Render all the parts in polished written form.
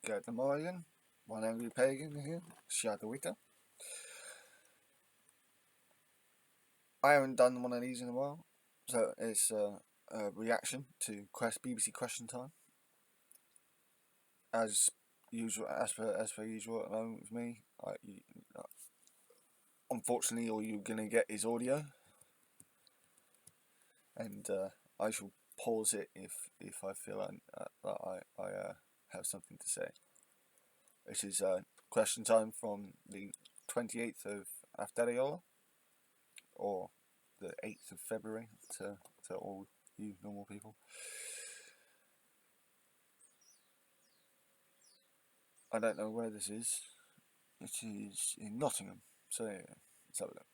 Good morning. One angry pagan here, Shadowita. I haven't done one of these in a while, so it's a reaction to BBC Question Time. As usual, as per usual at the moment with me, unfortunately, all you're gonna get is audio, and I shall pause it if I feel that I have something to say. This is Question Time from the 28th of Æfterra, or the 8th of February to all you normal people. I don't know where this is. It is in Nottingham. So yeah, let's have a look.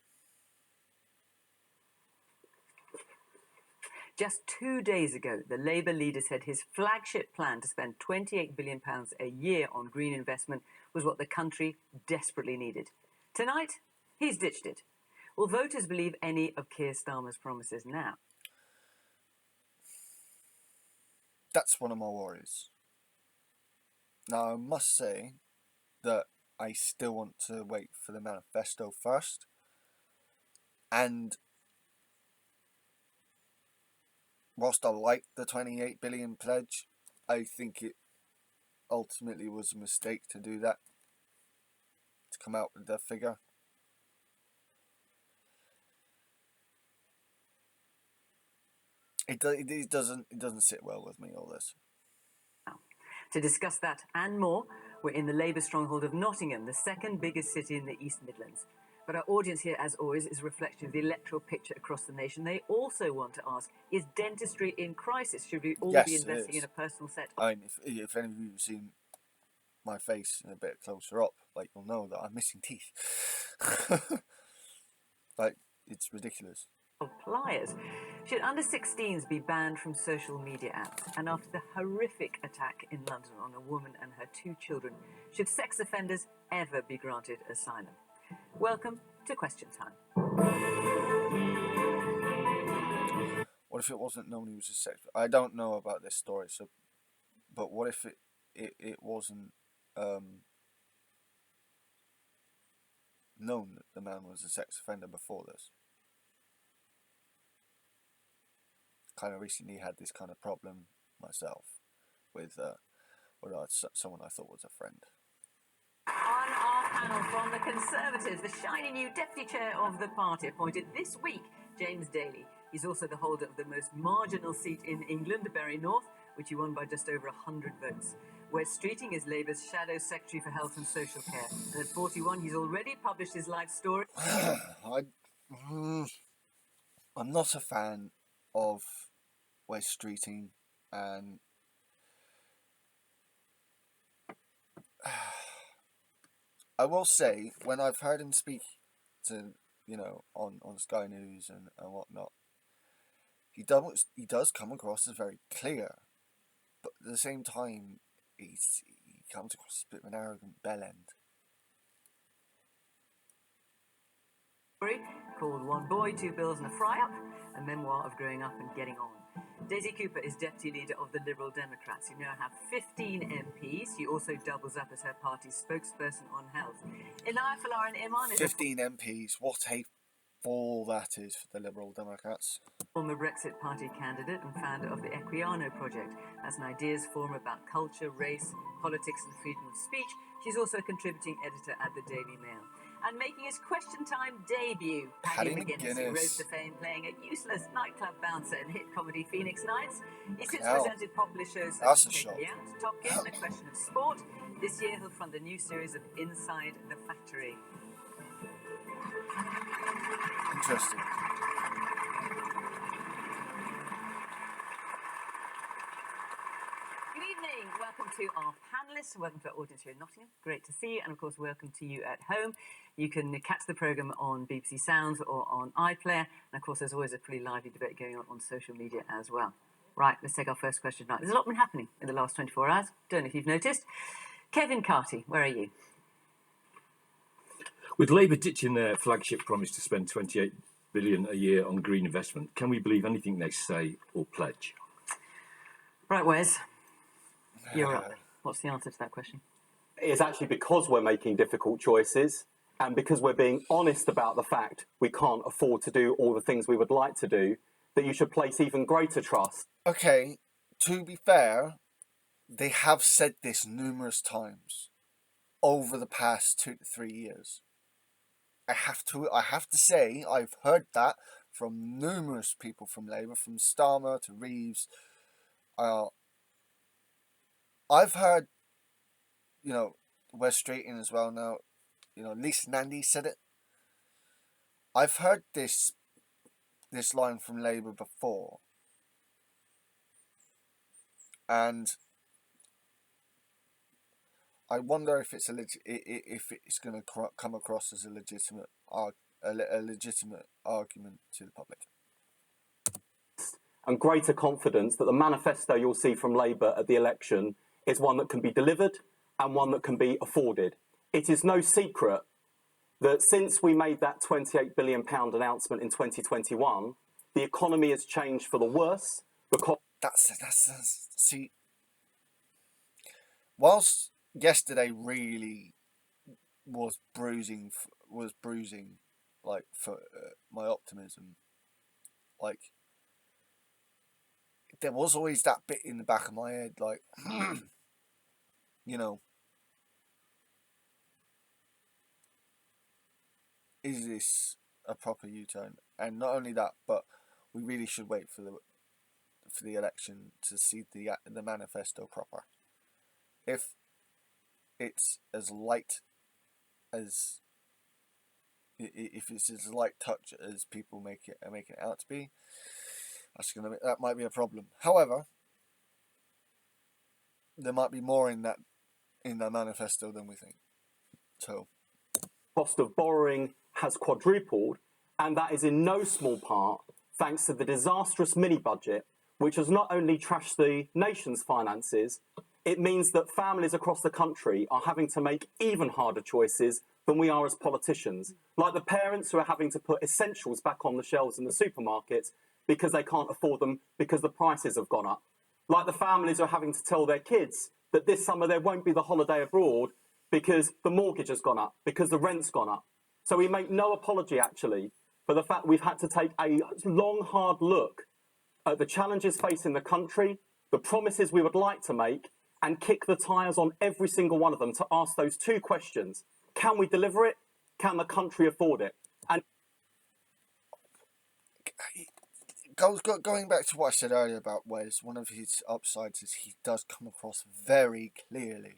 Just 2 days ago, the Labour leader said his flagship plan to spend £28 billion a year on green investment was what the country desperately needed. Tonight, he's ditched it. Will voters believe any of Keir Starmer's promises now? That's one of my worries. Now, I must say that I still want to wait for the manifesto first. And whilst I like the 28 billion pledge, I think it ultimately was a mistake to do that, to come out with that figure. It doesn't sit well with me, all this. To discuss that and more, we're in the Labour stronghold of Nottingham, the second biggest city in the East Midlands. But our audience here, as always, is a reflection of the electoral picture across the nation. They also want to ask, is dentistry in crisis? Should we all be investing in a personal set? I mean, if any of you have seen my face a bit closer up, like, you'll know that I'm missing teeth. Like, it's ridiculous. Of pliers. Should under-16s be banned from social media apps? And after the horrific attack in London on a woman and her 2 children, should sex offenders ever be granted asylum? Welcome to Question Time. What if it wasn't known he was a sex? I don't know about this story, but what if it wasn't known that the man was a sex offender before this? Kind of recently had this kind of problem myself with someone I thought was a friend. On our panel from the Conservatives, the shiny new deputy chair of the party appointed this week, James Daly. He's also the holder of the most marginal seat in England, Bury North, which he won by just over 100 votes. Wes Streeting is Labour's Shadow Secretary for Health and Social Care. And at 41, he's already published his life story. I'm not a fan of Wes Streeting, and I will say, when I've heard him speak to, on Sky News and whatnot, he does come across as very clear, but at the same time, he comes across as a bit of an arrogant bellend. Called One Boy, Two Bills and a Fry-Up, a memoir of growing up and getting on. Daisy Cooper is deputy leader of the Liberal Democrats, who now have 15 MPs. She also doubles up as her party's spokesperson on health. Inaya Falarin Iman is 15 MPs, what a fall that is for the Liberal Democrats. Former Brexit Party candidate and founder of the Equiano project. That's an ideas forum about culture, race, politics and freedom of speech. She's also a contributing editor at the Daily Mail. And making his Question Time debut, Paddy McGuinness, who rose to fame playing a useless nightclub bouncer in hit comedy Phoenix Nights. He since presented popular shows such as Take Me Out, Top Gear, A Question of Sport. This year he'll fund a new series of Inside the Factory. Interesting. Good evening. Welcome to our panellists. Welcome to our audience here in Nottingham. Great to see you. And of course, welcome to you at home. You can catch the programme on BBC Sounds or on iPlayer. And of course, there's always a pretty lively debate going on social media as well. Right, let's take our first question tonight. There's a lot been happening in the last 24 hours. Don't know if you've noticed. Kevin Carty, where are you? With Labour ditching their flagship promise to spend £28 billion a year on green investment, can we believe anything they say or pledge? Right, Wes, you're up. What's the answer to that question? It's actually because we're making difficult choices and because we're being honest about the fact we can't afford to do all the things we would like to do, that you should place even greater trust. Okay, to be fair, they have said this numerous times over the past 2 to 3 years. I have to say, I've heard that from numerous people from Labour, from Starmer to Reeves. I've heard, Wes Streeting as well now. Lisa Nandy said it. I've heard this line from Labour before, and I wonder if it's if it's going to come across as a legitimate argument to the public. And greater confidence that the manifesto you'll see from Labour at the election is one that can be delivered and one that can be afforded. It is no secret that since we made that £28 billion announcement in 2021, the economy has changed for the worse. Because see, whilst yesterday really was bruising like for my optimism, like there was always that bit in the back of my head, like is this a proper U-turn? And not only that, but we really should wait for the election to see the manifesto proper. If it's as light touch as people make it out to be, that might be a problem. However, there might be more in that manifesto than we think. So, cost of borrowing has quadrupled, and that is in no small part thanks to the disastrous mini-budget, which has not only trashed the nation's finances, it means that families across the country are having to make even harder choices than we are as politicians, like the parents who are having to put essentials back on the shelves in the supermarkets because they can't afford them because the prices have gone up, like the families who are having to tell their kids that this summer there won't be the holiday abroad because the mortgage has gone up, because the rent's gone up. So we make no apology, actually, for the fact we've had to take a long, hard look at the challenges facing the country, the promises we would like to make, and kick the tyres on every single one of them to ask those two questions. Can we deliver it? Can the country afford it? And going back to what I said earlier about Wes, one of his upsides is he does come across very clearly.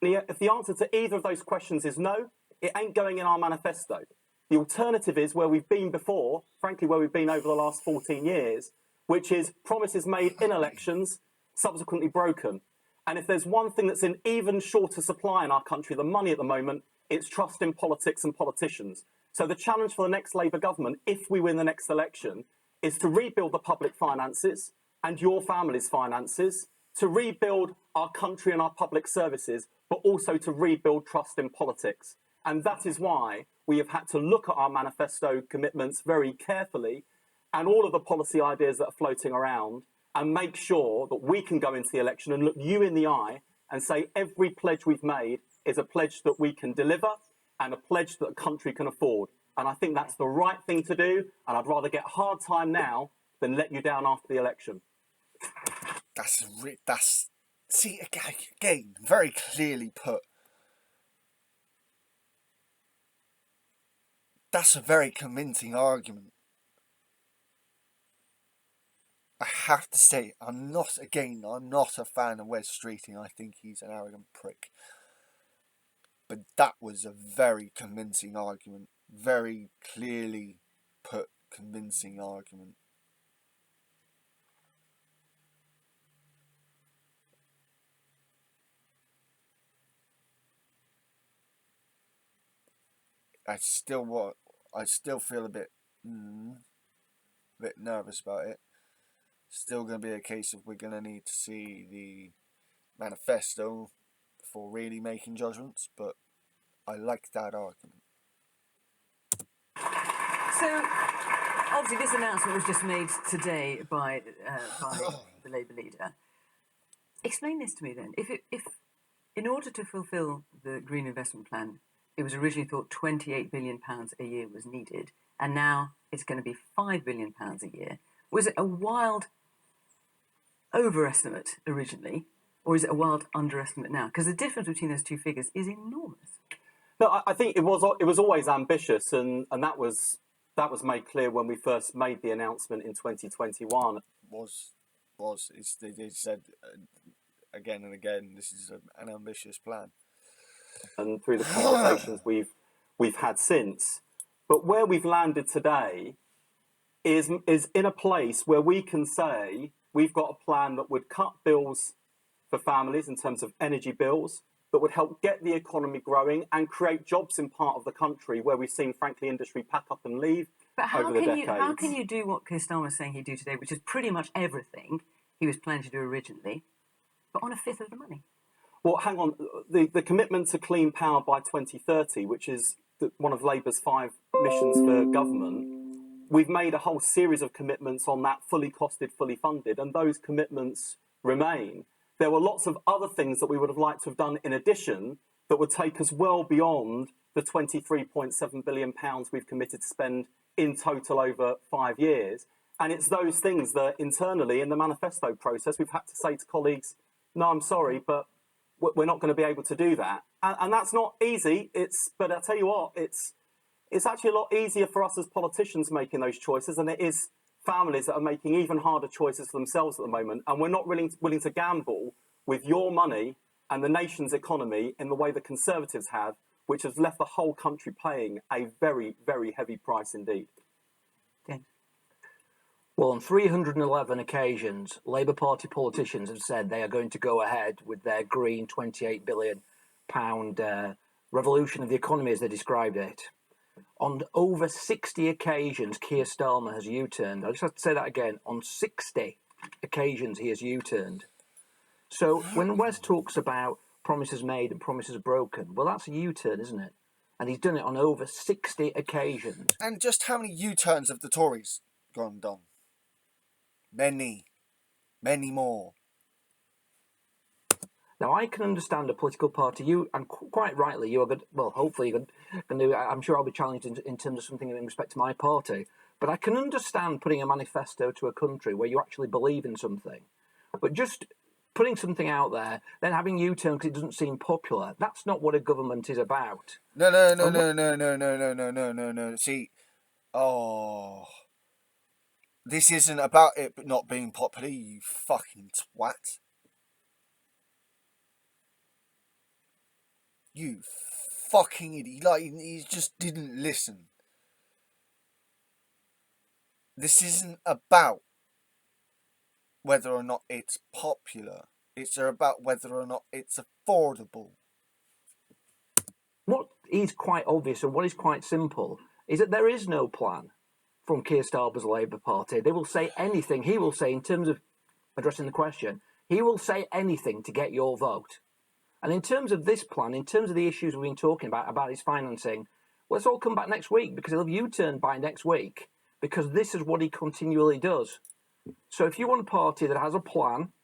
If the answer to either of those questions is no, it ain't going in our manifesto. The alternative is where we've been before, frankly, where we've been over the last 14 years, which is promises made in elections, subsequently broken. And if there's one thing that's in even shorter supply in our country than money at the moment, it's trust in politics and politicians. So the challenge for the next Labour government, if we win the next election, is to rebuild the public finances and your family's finances, to rebuild our country and our public services, but also to rebuild trust in politics. And that is why we have had to look at our manifesto commitments very carefully and all of the policy ideas that are floating around and make sure that we can go into the election and look you in the eye and say every pledge we've made is a pledge that we can deliver and a pledge that the country can afford. And I think that's the right thing to do, and I'd rather get hard time now than let you down after the election. See, again, very clearly put. That's a very convincing argument. I have to say, I'm not a fan of Wes Streeting. I think he's an arrogant prick. But that was a very convincing argument. Very clearly put, convincing argument. I still feel a bit nervous about it. Still going to be a case of we're going to need to see the manifesto before really making judgments, but I like that argument. So, obviously, this announcement was just made today by the Labour leader. Explain this to me then. If in order to fulfil the Green Investment Plan, it was originally thought £28 billion a year was needed, and now it's going to be £5 billion a year. Was it a wild overestimate originally, or is it a wild underestimate now? Because the difference between those two figures is enormous. No, I think it was always ambitious, and that was made clear when we first made the announcement in 2021. They said again and again, this is an ambitious plan, and through the conversations we've had since. But where we've landed today is in a place where we can say we've got a plan that would cut bills for families in terms of energy bills, that would help get the economy growing and create jobs in part of the country where we've seen, frankly, industry pack up and leave over the decades. How can you do what Keir Starmer was saying he'd do today, which is pretty much everything he was planning to do originally, but on a fifth of the money? Well, hang on. The commitment to clean power by 2030, which is one of Labour's 5 missions for government, we've made a whole series of commitments on that, fully costed, fully funded, and those commitments remain. There were lots of other things that we would have liked to have done in addition that would take us well beyond the £23.7 billion we've committed to spend in total over 5 years. And it's those things that internally in the manifesto process, we've had to say to colleagues, no, I'm sorry, but we're not going to be able to do that. And that's not easy. But I'll tell you what, it's actually a lot easier for us as politicians making those choices than it is families that are making even harder choices for themselves at the moment. And we're not willing to gamble with your money and the nation's economy in the way the Conservatives have, which has left the whole country paying a very, very heavy price indeed. Okay. Well, on 311 occasions, Labour Party politicians have said they are going to go ahead with their green £28 billion revolution of the economy, as they described it. On over 60 occasions, Keir Starmer has U-turned. I just have to say that again. On 60 occasions, he has U-turned. So when Wes talks about promises made and promises broken, well, that's a U-turn, isn't it? And he's done it on over 60 occasions. And just how many U-turns have the Tories gone and done? Many more. Now, I can understand a political party, and quite rightly, you are good. Well, hopefully, you're going to. I'm sure I'll be challenged in terms of something in respect to my party. But I can understand putting a manifesto to a country where you actually believe in something. But just putting something out there, then having U-turn because it doesn't seem popular, that's not what a government is about. No. See, this isn't about it not being popular, you fucking twat. You fucking idiot. Like, he just didn't listen. This isn't about whether or not it's popular. It's about whether or not it's affordable. What is quite obvious and what is quite simple is that there is no plan from Keir Starmer's Labour Party. They will say anything. He will say, in terms of addressing the question, he will say anything to get your vote. And in terms of this plan, in terms of the issues we've been talking about his financing, let's all come back next week because he'll have U-turned by next week because this is what he continually does. So if you want a party that has a plan,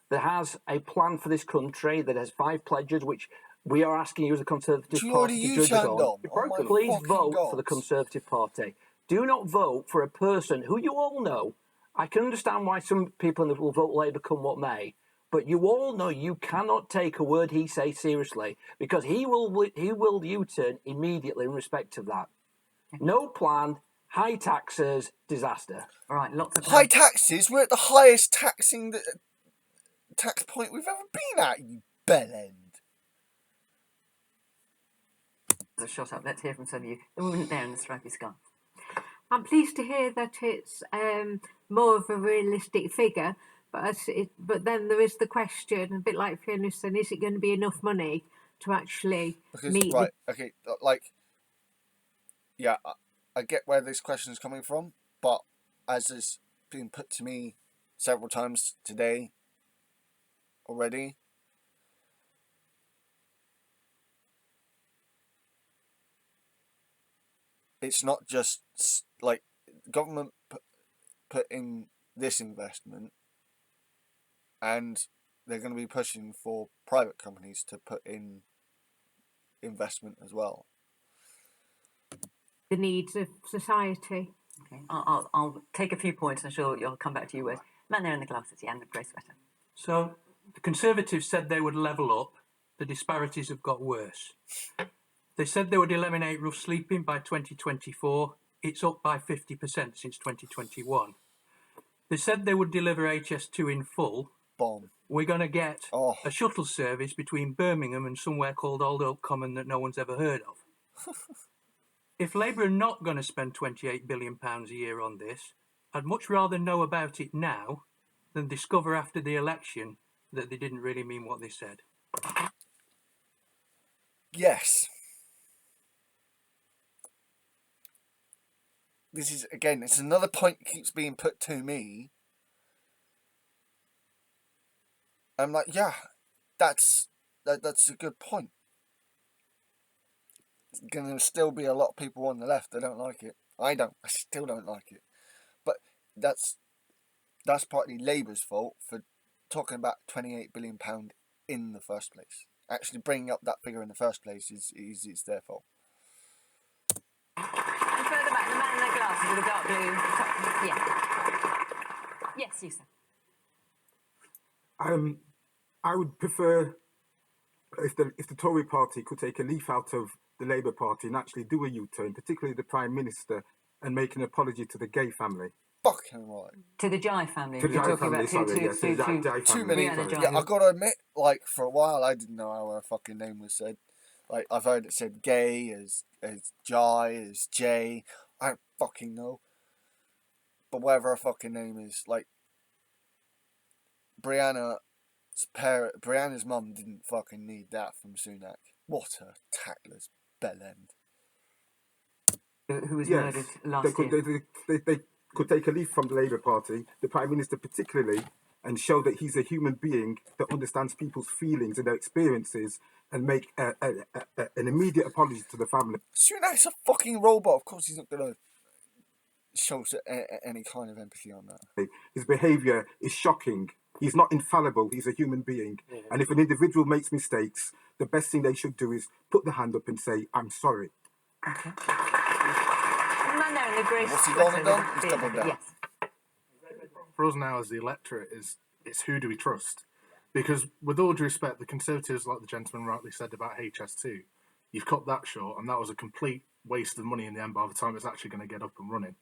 that has a plan for this country, that has 5 pledges, which we are asking you as a Conservative Party to judge us on, please vote for the Conservative Party. Do not vote for a person who you all know. I can understand why some people will vote Labour come what may, but you all know you cannot take a word he says seriously because he will U-turn immediately in respect of that. No plan, high taxes, disaster. All right, lots of high taxes. We're at the highest tax point we've ever been at. You bellend. a shot up. Let's hear from some of you. The woman there in the stripy scarf. I'm pleased to hear that it's more of a realistic figure, but then there is the question, a bit like Fiona said, is it going to be enough money to actually meet? Right, okay, yeah, I get where this question is coming from, but as has been put to me several times today already, it's not just like government put in this investment and they're going to be pushing for private companies to put in investment as well. The needs of society. Okay, I'll take a few points. I'm sure you'll come back to you, Wes. Man there in the glasses, yeah, and the grey sweater. So the Conservatives said they would level up. The disparities have got worse. They said they would eliminate rough sleeping by 2024. It's up by 50% since 2021. They said they would deliver HS2 in full. Bomb. We're going to get Oh. a shuttle service between Birmingham and somewhere called Old Oak Common that no one's ever heard of. If Labour are not going to spend £28 billion a year on this, I'd much rather know about it now than discover after the election that they didn't really mean what they said. Yes. This is, again, it's another point that keeps being put to me. I'm like, yeah, that's a good point. There's going to still be a lot of people on the left that don't like it. I still don't like it. But that's partly Labour's fault for talking about £28 billion in the first place. Actually bringing up that figure in the first place is their fault. And further back, the man in the glasses with the dark blue top. Yeah. Yes, you, sir. I would prefer if the Tory party could take a leaf out of the Labour Party and actually do a U-turn, particularly the Prime Minister, and make an apology to the gay family. Fucking right. To the Jai family. To the Jai family, sorry, yes, to the Jai Too family. many. Jai. Yeah, I've got to admit, like, for a while I didn't know how her fucking name was said. Like, I've heard it said gay, as Jai, as Jay. I don't fucking know. But whatever her fucking name is, like, Brianna's mum didn't fucking need that from Sunak. What a tackler's bellend. Who was Yes, murdered last year. they could take a leaf from the Labour Party, the Prime Minister particularly, and show that he's a human being that understands people's feelings and their experiences, and make an immediate apology to the family. Sunak's a fucking robot. Of course he's not going to show any kind of empathy on that. His behaviour is shocking. He's not infallible. He's a human being. Yeah. And if an individual makes mistakes, the best thing they should do is put the hand up and say, I'm sorry. Okay. Man there in the grey What's he done? He's doubled down. Yes. For us now as the electorate it's who do we trust? Because with all due respect, the Conservatives, like the gentleman rightly said about HS2, you've cut that short, and that was a complete waste of money in the end by the time it's actually going to get up and running.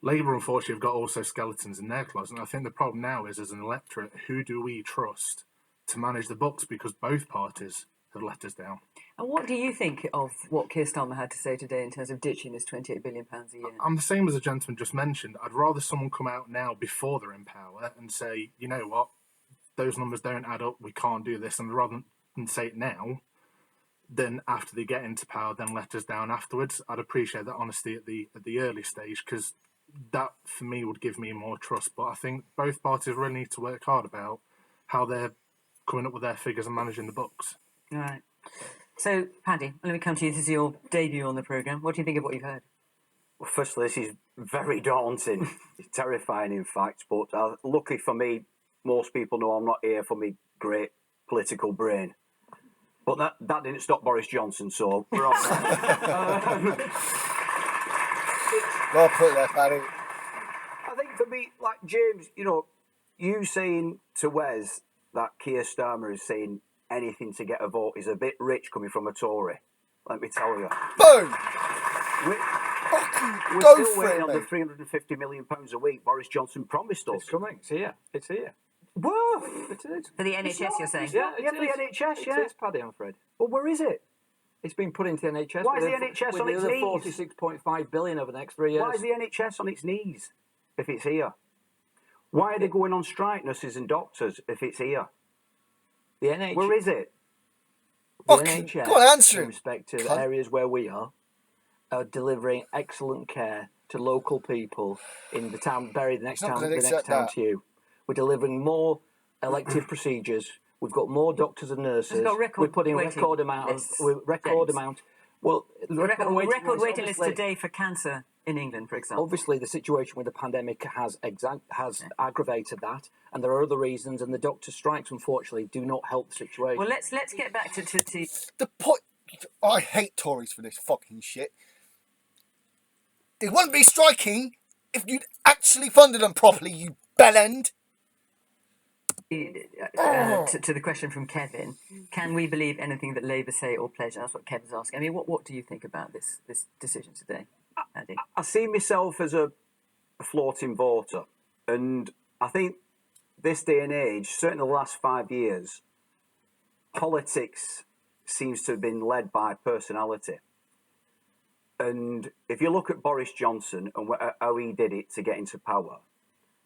Labour, unfortunately, have got also skeletons in their closet, and I think the problem now is, as an electorate, who do we trust to manage the books? Because both parties have let us down. And what do you think of what Keir Starmer had to say today in terms of ditching this £28 billion a year? I'm the same as the gentleman just mentioned. I'd rather someone come out now before they're in power and say, you know what, those numbers don't add up, we can't do this, and rather than say it now, then after they get into power, then let us down afterwards. I'd appreciate that honesty at the early stage, because that, for me, would give me more trust. But I think both parties really need to work hard about how they're coming up with their figures and managing the books. All right. So, Paddy, let me come to you. This is your debut on the programme. What do you think of what you've heard? Well, firstly, this is very daunting. It's terrifying, in fact. But luckily for me, most people know I'm not here for my great political brain. But that didn't stop Boris Johnson, so we're all right. Well put there, Paddy. I think for me, like James, you saying to Wes that Keir Starmer is saying anything to get a vote is a bit rich coming from a Tory. Let me tell you. Boom! We're Go still for waiting it, on mate. the £350 million a week Boris Johnson promised us. It's coming. It's here. It's here. Whoa! It is. For the NHS, you're saying? Yeah, Yeah, for the NHS, yeah. It is, Paddy, I'm afraid. Well, where is it? It's been put into the NHS. Why is with the NHS with on the its other knees? 46.5 billion over the next 3 years. Why is the NHS on its knees if it's here? Why are they going on strike, nurses and doctors, if it's here? The NHS. Where is it? The Fucking NHS, go on, answer in him. respect to the Cunt. areas where we are delivering excellent care to local people in the town, Bury, the next It's not town, gonna the next accept town that. to you. We're delivering more elective procedures. We've got more doctors and nurses. We've got record We're putting waiting record amount lists, of record James. amount. Well, Record waiting list obviously- today for cancer in England, for example? Obviously, the situation with the pandemic has aggravated that, and there are other reasons. And the doctor strikes, unfortunately, do not help the situation. Well, let's get back to The point. I hate Tories for this fucking shit. They wouldn't be striking if you'd actually funded them properly, you bellend. to the question from Kevin. Can we believe anything that Labour say or pledge? That's what Kevin's asking. I mean, what do you think about this decision today, Andy? I see myself as a floating voter, and I think this day and age, certainly the last 5 years, politics seems to have been led by personality. And if you look at Boris Johnson and how he did it to get into power,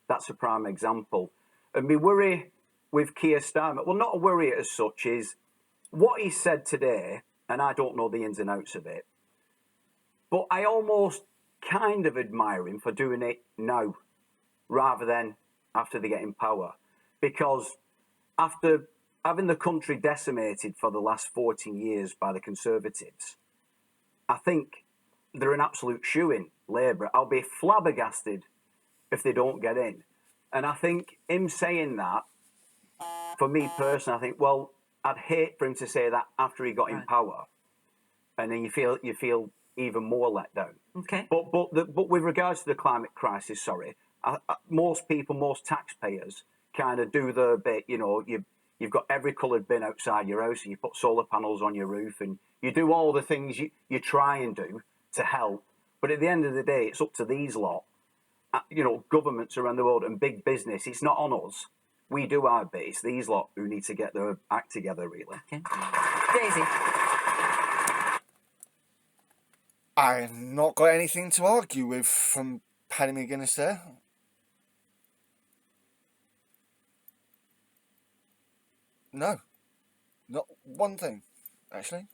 that's a prime example. And my worry with Keir Starmer, well, not a worry as such, is what he said today, and I don't know the ins and outs of it, but I almost kind of admire him for doing it now rather than after they get in power. Because after having the country decimated for the last 14 years by the Conservatives, I think they're an absolute shoo-in, Labour. I'll be flabbergasted if they don't get in. And I think him saying that, for me personally, I think, well, I'd hate for him to say that after he got in power, and then you feel even more let down. Okay. But with regards to the climate crisis, most people, most taxpayers, kind of do their bit. You know, you've got every coloured bin outside your house, and you put solar panels on your roof, and you do all the things you try and do to help. But at the end of the day, it's up to these lot, governments around the world and big business. It's not on us. We do our bit. It's these lot who need to get their act together, really. Okay. Daisy. I've not got anything to argue with from Paddy McGuinness there. No. Not one thing, actually.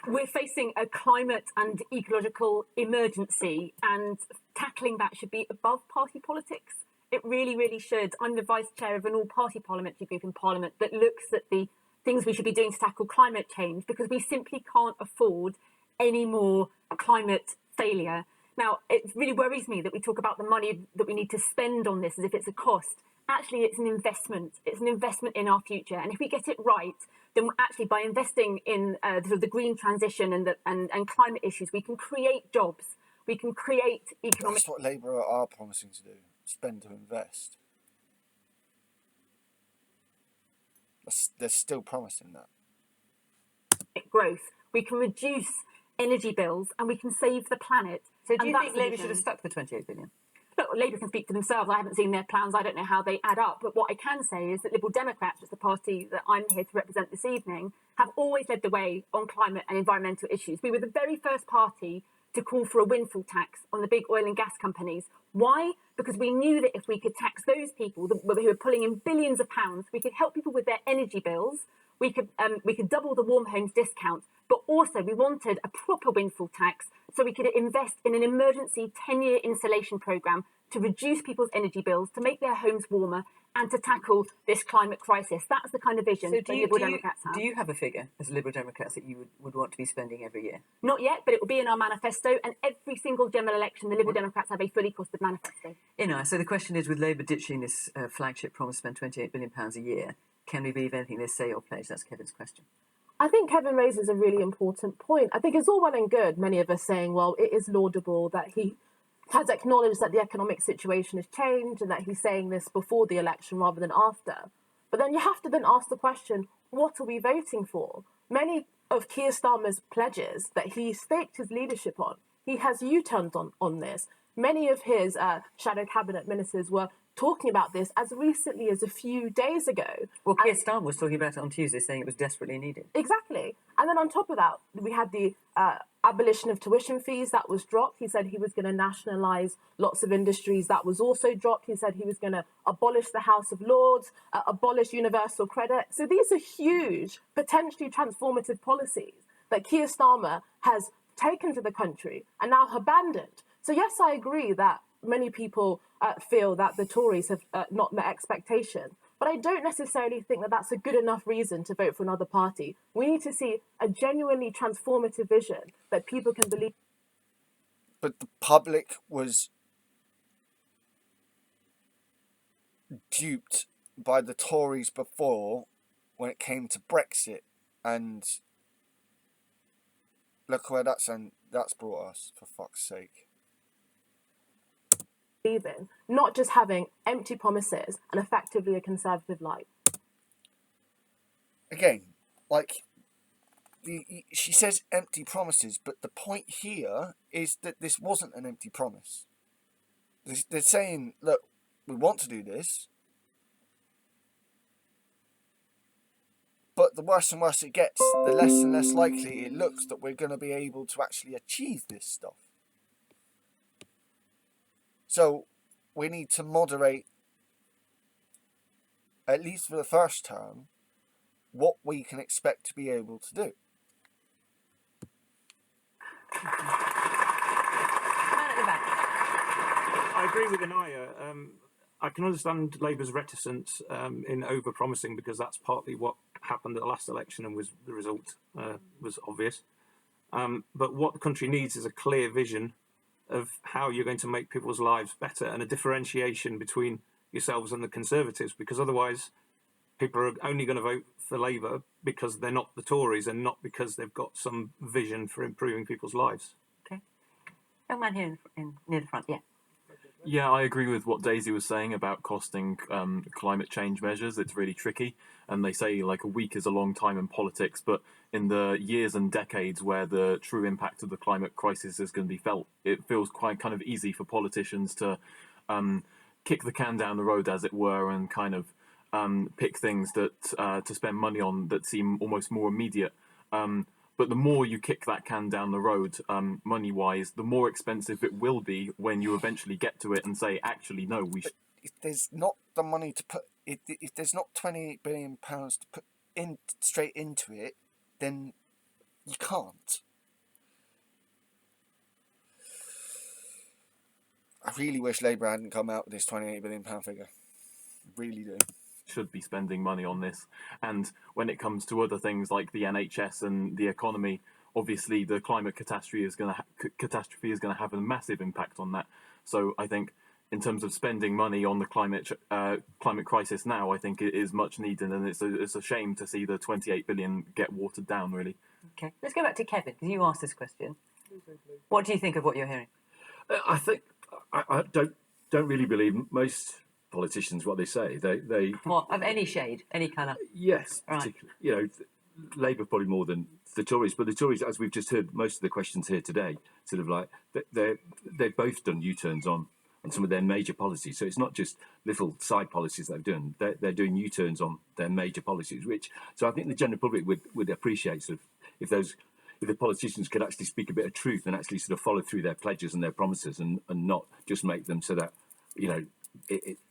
We're facing a climate and ecological emergency, and tackling that should be above party politics. It really, really should. I'm the vice chair of an all-party parliamentary group in Parliament that looks at the things we should be doing to tackle climate change, because we simply can't afford any more climate failure. Now, it really worries me that we talk about the money that we need to spend on this as if it's a cost. Actually, it's an investment. It's an investment in our future. And if we get it right, then actually by investing in the green transition and climate issues, we can create jobs. We can create economic... That's what Labour are promising to do. Spend to invest. They're still promising that. growth. We can reduce energy bills and we can save the planet. So do you think Labour should have stuck the 28 billion? Look, Labour can speak for themselves. I haven't seen their plans. I don't know how they add up. But what I can say is that Liberal Democrats, which is the party that I'm here to represent this evening, have always led the way on climate and environmental issues. We were the very first party to call for a windfall tax on the big oil and gas companies. Why? Because we knew that if we could tax those people who are pulling in billions of pounds, we could help people with their energy bills. We could double the warm homes discount, but also we wanted a proper windfall tax so we could invest in an emergency 10-year insulation programme to reduce people's energy bills, to make their homes warmer, and to tackle this climate crisis. That's the kind of vision that Liberal Democrats have. Do you have a figure as Liberal Democrats that you would want to be spending every year? Not yet, but it will be in our manifesto, and every single general election, the Liberal Democrats have a fully costed manifesto. So the question is, with Labour ditching this flagship promise to spend £28 billion a year, can we believe anything they say or pledge? That's Kevin's question. I think Kevin raises a really important point. I think it's all well and good, many of us saying, well, it is laudable that he has acknowledged that the economic situation has changed and that he's saying this before the election rather than after. But then you have to then ask the question, what are we voting for? Many of Keir Starmer's pledges that he staked his leadership on, he has U-turned on this. Many of his shadow cabinet ministers were talking about this as recently as a few days ago. Well, Keir Starmer was talking about it on Tuesday, saying it was desperately needed. Exactly. And then on top of that, we had the abolition of tuition fees that was dropped. He said he was going to nationalise lots of industries. That was also dropped. He said he was going to abolish the House of Lords, abolish universal credit. So these are huge, potentially transformative policies that Keir Starmer has taken to the country and now abandoned. So yes, I agree that many people feel that the Tories have not met expectations. But I don't necessarily think that that's a good enough reason to vote for another party. We need to see a genuinely transformative vision that people can believe. But the public was duped by the Tories before when it came to Brexit, and look where that's brought us, for fuck's sake. Even not just having empty promises and effectively a conservative light. Again, like, she says empty promises, but the point here is that this wasn't an empty promise. They're saying, look, we want to do this, but the worse and worse it gets, the less and less likely it looks that we're going to be able to actually achieve this stuff. So we need to moderate, at least for the first term, what we can expect to be able to do. I agree with Inaya. I can understand Labour's reticence in over-promising, because that's partly what happened at the last election and was the result was obvious. But what the country needs is a clear vision of how you're going to make people's lives better, and a differentiation between yourselves and the Conservatives, because otherwise people are only going to vote for Labour because they're not the Tories and not because they've got some vision for improving people's lives. Okay. Young man here near the front, yeah. Yeah, I agree with what Daisy was saying about costing climate change measures. It's really tricky. And they say like a week is a long time in politics, but in the years and decades where the true impact of the climate crisis is going to be felt, it feels quite kind of easy for politicians to kick the can down the road, as it were, and kind of pick things that to spend money on that seem almost more immediate. But the more you kick that can down the road, money-wise, the more expensive it will be when you eventually get to it and say, actually, no, we should. If there's not the money to put, if there's not £28 billion to put in straight into it, then you can't. I really wish Labour hadn't come out with this £28 billion figure. Really do. Should be spending money on this. And when it comes to other things like the NHS and the economy, obviously the climate catastrophe is going to have a massive impact on that. So I think in terms of spending money on the climate crisis now, I think it is much needed, and it's a shame to see the 28 billion get watered down, really. Okay, let's go back to Kevin, because you asked this question. What do you think of what you're hearing? I think I don't really believe most politicians what they say. They What, of any shade, any colour? yes, Right. particularly, you know, Labour probably more than the Tories, but the Tories, as we've just heard most of the questions here today, sort of like they've both done U-turns on some of their major policies. So it's not just little side policies they've done; they're doing U-turns on their major policies. So I think the general public would appreciate sort of if the politicians could actually speak a bit of truth and actually sort of follow through their pledges and their promises, and not just make them so that, you know,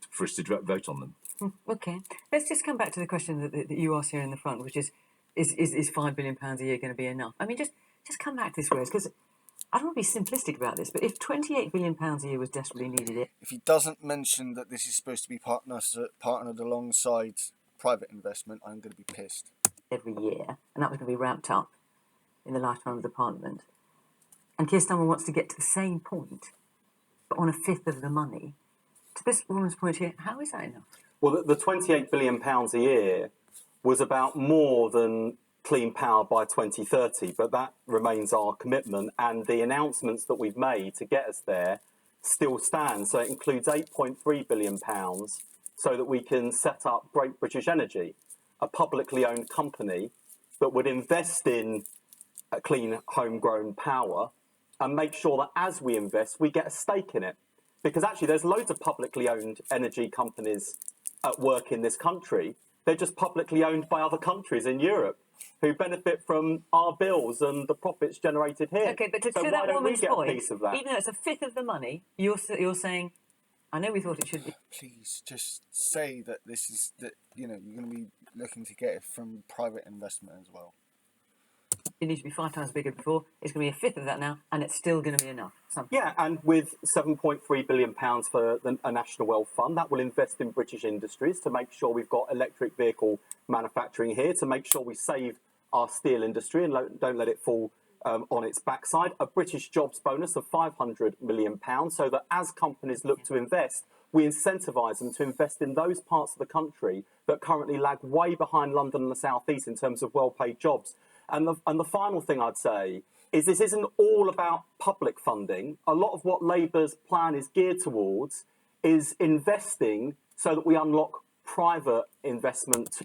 for us to vote on them. Okay, let's just come back to the question that you asked here in the front, which is £5 billion a year going to be enough? I mean, just come back to this, Wes, because I don't want to be simplistic about this, but if £28 billion a year was desperately needed, if he doesn't mention that this is supposed to be partnered alongside private investment, I'm going to be pissed. Every year, and that was going to be ramped up in the lifetime of the Parliament, and Keir Starmer wants to get to the same point, but on a fifth of the money. To this woman's point here, how is that enough? Well, the £28 billion a year was about more than clean power by 2030, but that remains our commitment, and the announcements that we've made to get us there still stand. So it includes £8.3 billion so that we can set up Great British Energy, a publicly owned company that would invest in clean homegrown power and make sure that as we invest, we get a stake in it. Because actually there's loads of publicly owned energy companies at work in this country. They're just publicly owned by other countries in Europe who benefit from our bills and the profits generated here. Okay, but to why that don't we woman's get a point, piece of that? even though it's a fifth of the money, you're saying, I know we thought it should be. Please just say that this is that, you know, you're going to be looking to get it from private investment as well. It needs to be 5 times bigger before. It's going to be a fifth of that now, and it's still going to be enough. Yeah, and with £7.3 billion for a National Wealth Fund, that will invest in British industries to make sure we've got electric vehicle manufacturing here, to make sure we save our steel industry and don't let it fall on its backside, a British jobs bonus of £500 million, so that as companies look to invest, we incentivise them to invest in those parts of the country that currently lag way behind London and the South East in terms of well-paid jobs. And the final thing I'd say is this isn't all about public funding. A lot of what Labour's plan is geared towards is investing so that we unlock private investment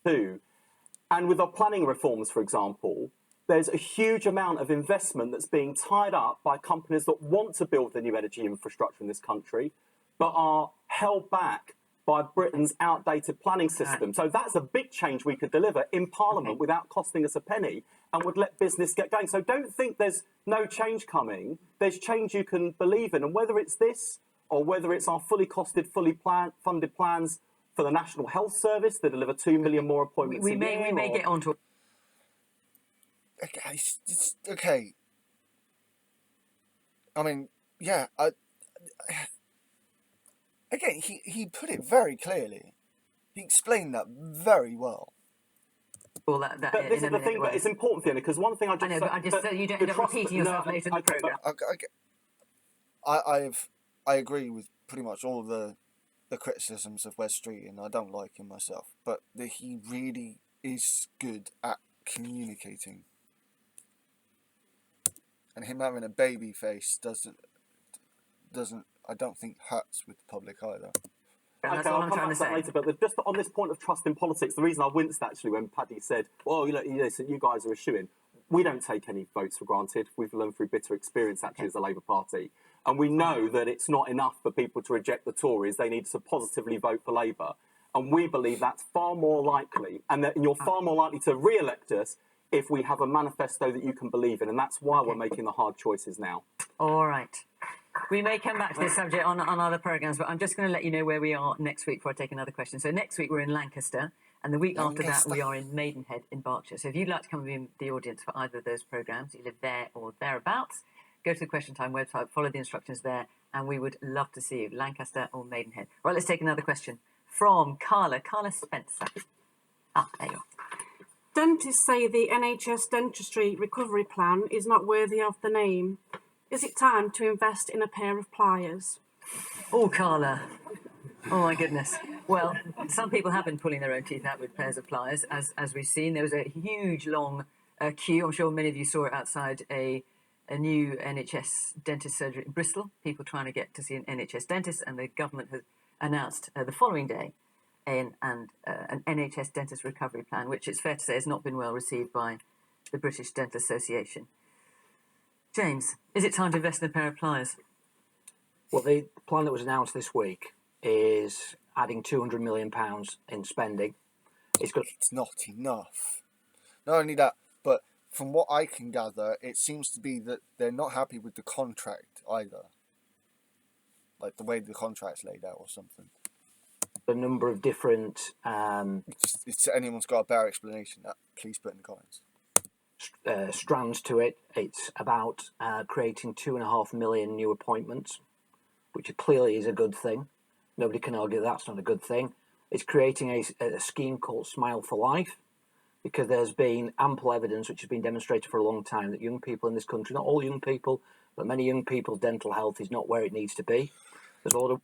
too. And with our planning reforms, for example, there's a huge amount of investment that's being tied up by companies that want to build the new energy infrastructure in this country, but are held back by Britain's outdated planning system. So that's a big change we could deliver in Parliament without costing us a penny and would let business get going. So don't think there's no change coming. There's change you can believe in. And whether it's this or whether it's our fully costed, funded plans for the National Health Service that deliver 2 million more appointments we may get onto. Okay. I mean, yeah. Again, he put it very clearly. He explained that very well. Well, but this is the thing, but it's important, Fiona, because one thing I just... I know, but I just so you don't end up repeating yourself later in the programme. I agree with pretty much all the criticisms of Wes Street, and I don't like him myself, but he really is good at communicating. And him having a baby face doesn't I don't think hurts with the public either. Okay, I'll come back to that later, but just on this point of trust in politics, the reason I winced actually when Paddy said, well, you guys are a shoo-in, we don't take any votes for granted. We've learned through bitter experience actually as a Labour Party. And we know that it's not enough for people to reject the Tories. They need to positively vote for Labour. And we believe that's far more likely, and that you're far more likely to re-elect us if we have a manifesto that you can believe in. And that's why we're making the hard choices now. All right. We may come back to this subject on other programmes, but I'm just going to let you know where we are next week before I take another question. So next week we're in Lancaster, and the week after that we are in Maidenhead in Berkshire. So if you'd like to come in the audience for either of those programmes, you live there or thereabouts, go to the Question Time website, follow the instructions there, and we would love to see you, Lancaster or Maidenhead. Right, let's take another question from Carla Spencer. There you are. Dentists say the NHS dentistry recovery plan is not worthy of the name. Is it time to invest in a pair of pliers? Oh, Carla. Oh, my goodness. Well, some people have been pulling their own teeth out with pairs of pliers, as we've seen. There was a huge, long queue. I'm sure many of you saw it outside a new NHS dentist surgery in Bristol. People trying to get to see an NHS dentist, and the government has announced the following day an NHS dentist recovery plan, which it's fair to say has not been well received by the British Dental Association. James, is it time to invest in a pair of pliers? Well, the plan that was announced this week is adding £200 million in spending. It's not enough. Not only that, but from what I can gather, it seems to be that they're not happy with the contract either. Like the way the contract's laid out or something. A number of different... It's anyone's got a better explanation, please put in the comments. Strands to it. It's about creating 2.5 million new appointments, which clearly is a good thing. Nobody can argue that's not a good thing. It's creating a scheme called Smile for Life, because there's been ample evidence, which has been demonstrated for a long time, that young people in this country, not all young people, but many young people's dental health is not where it needs to be. There's a lot of...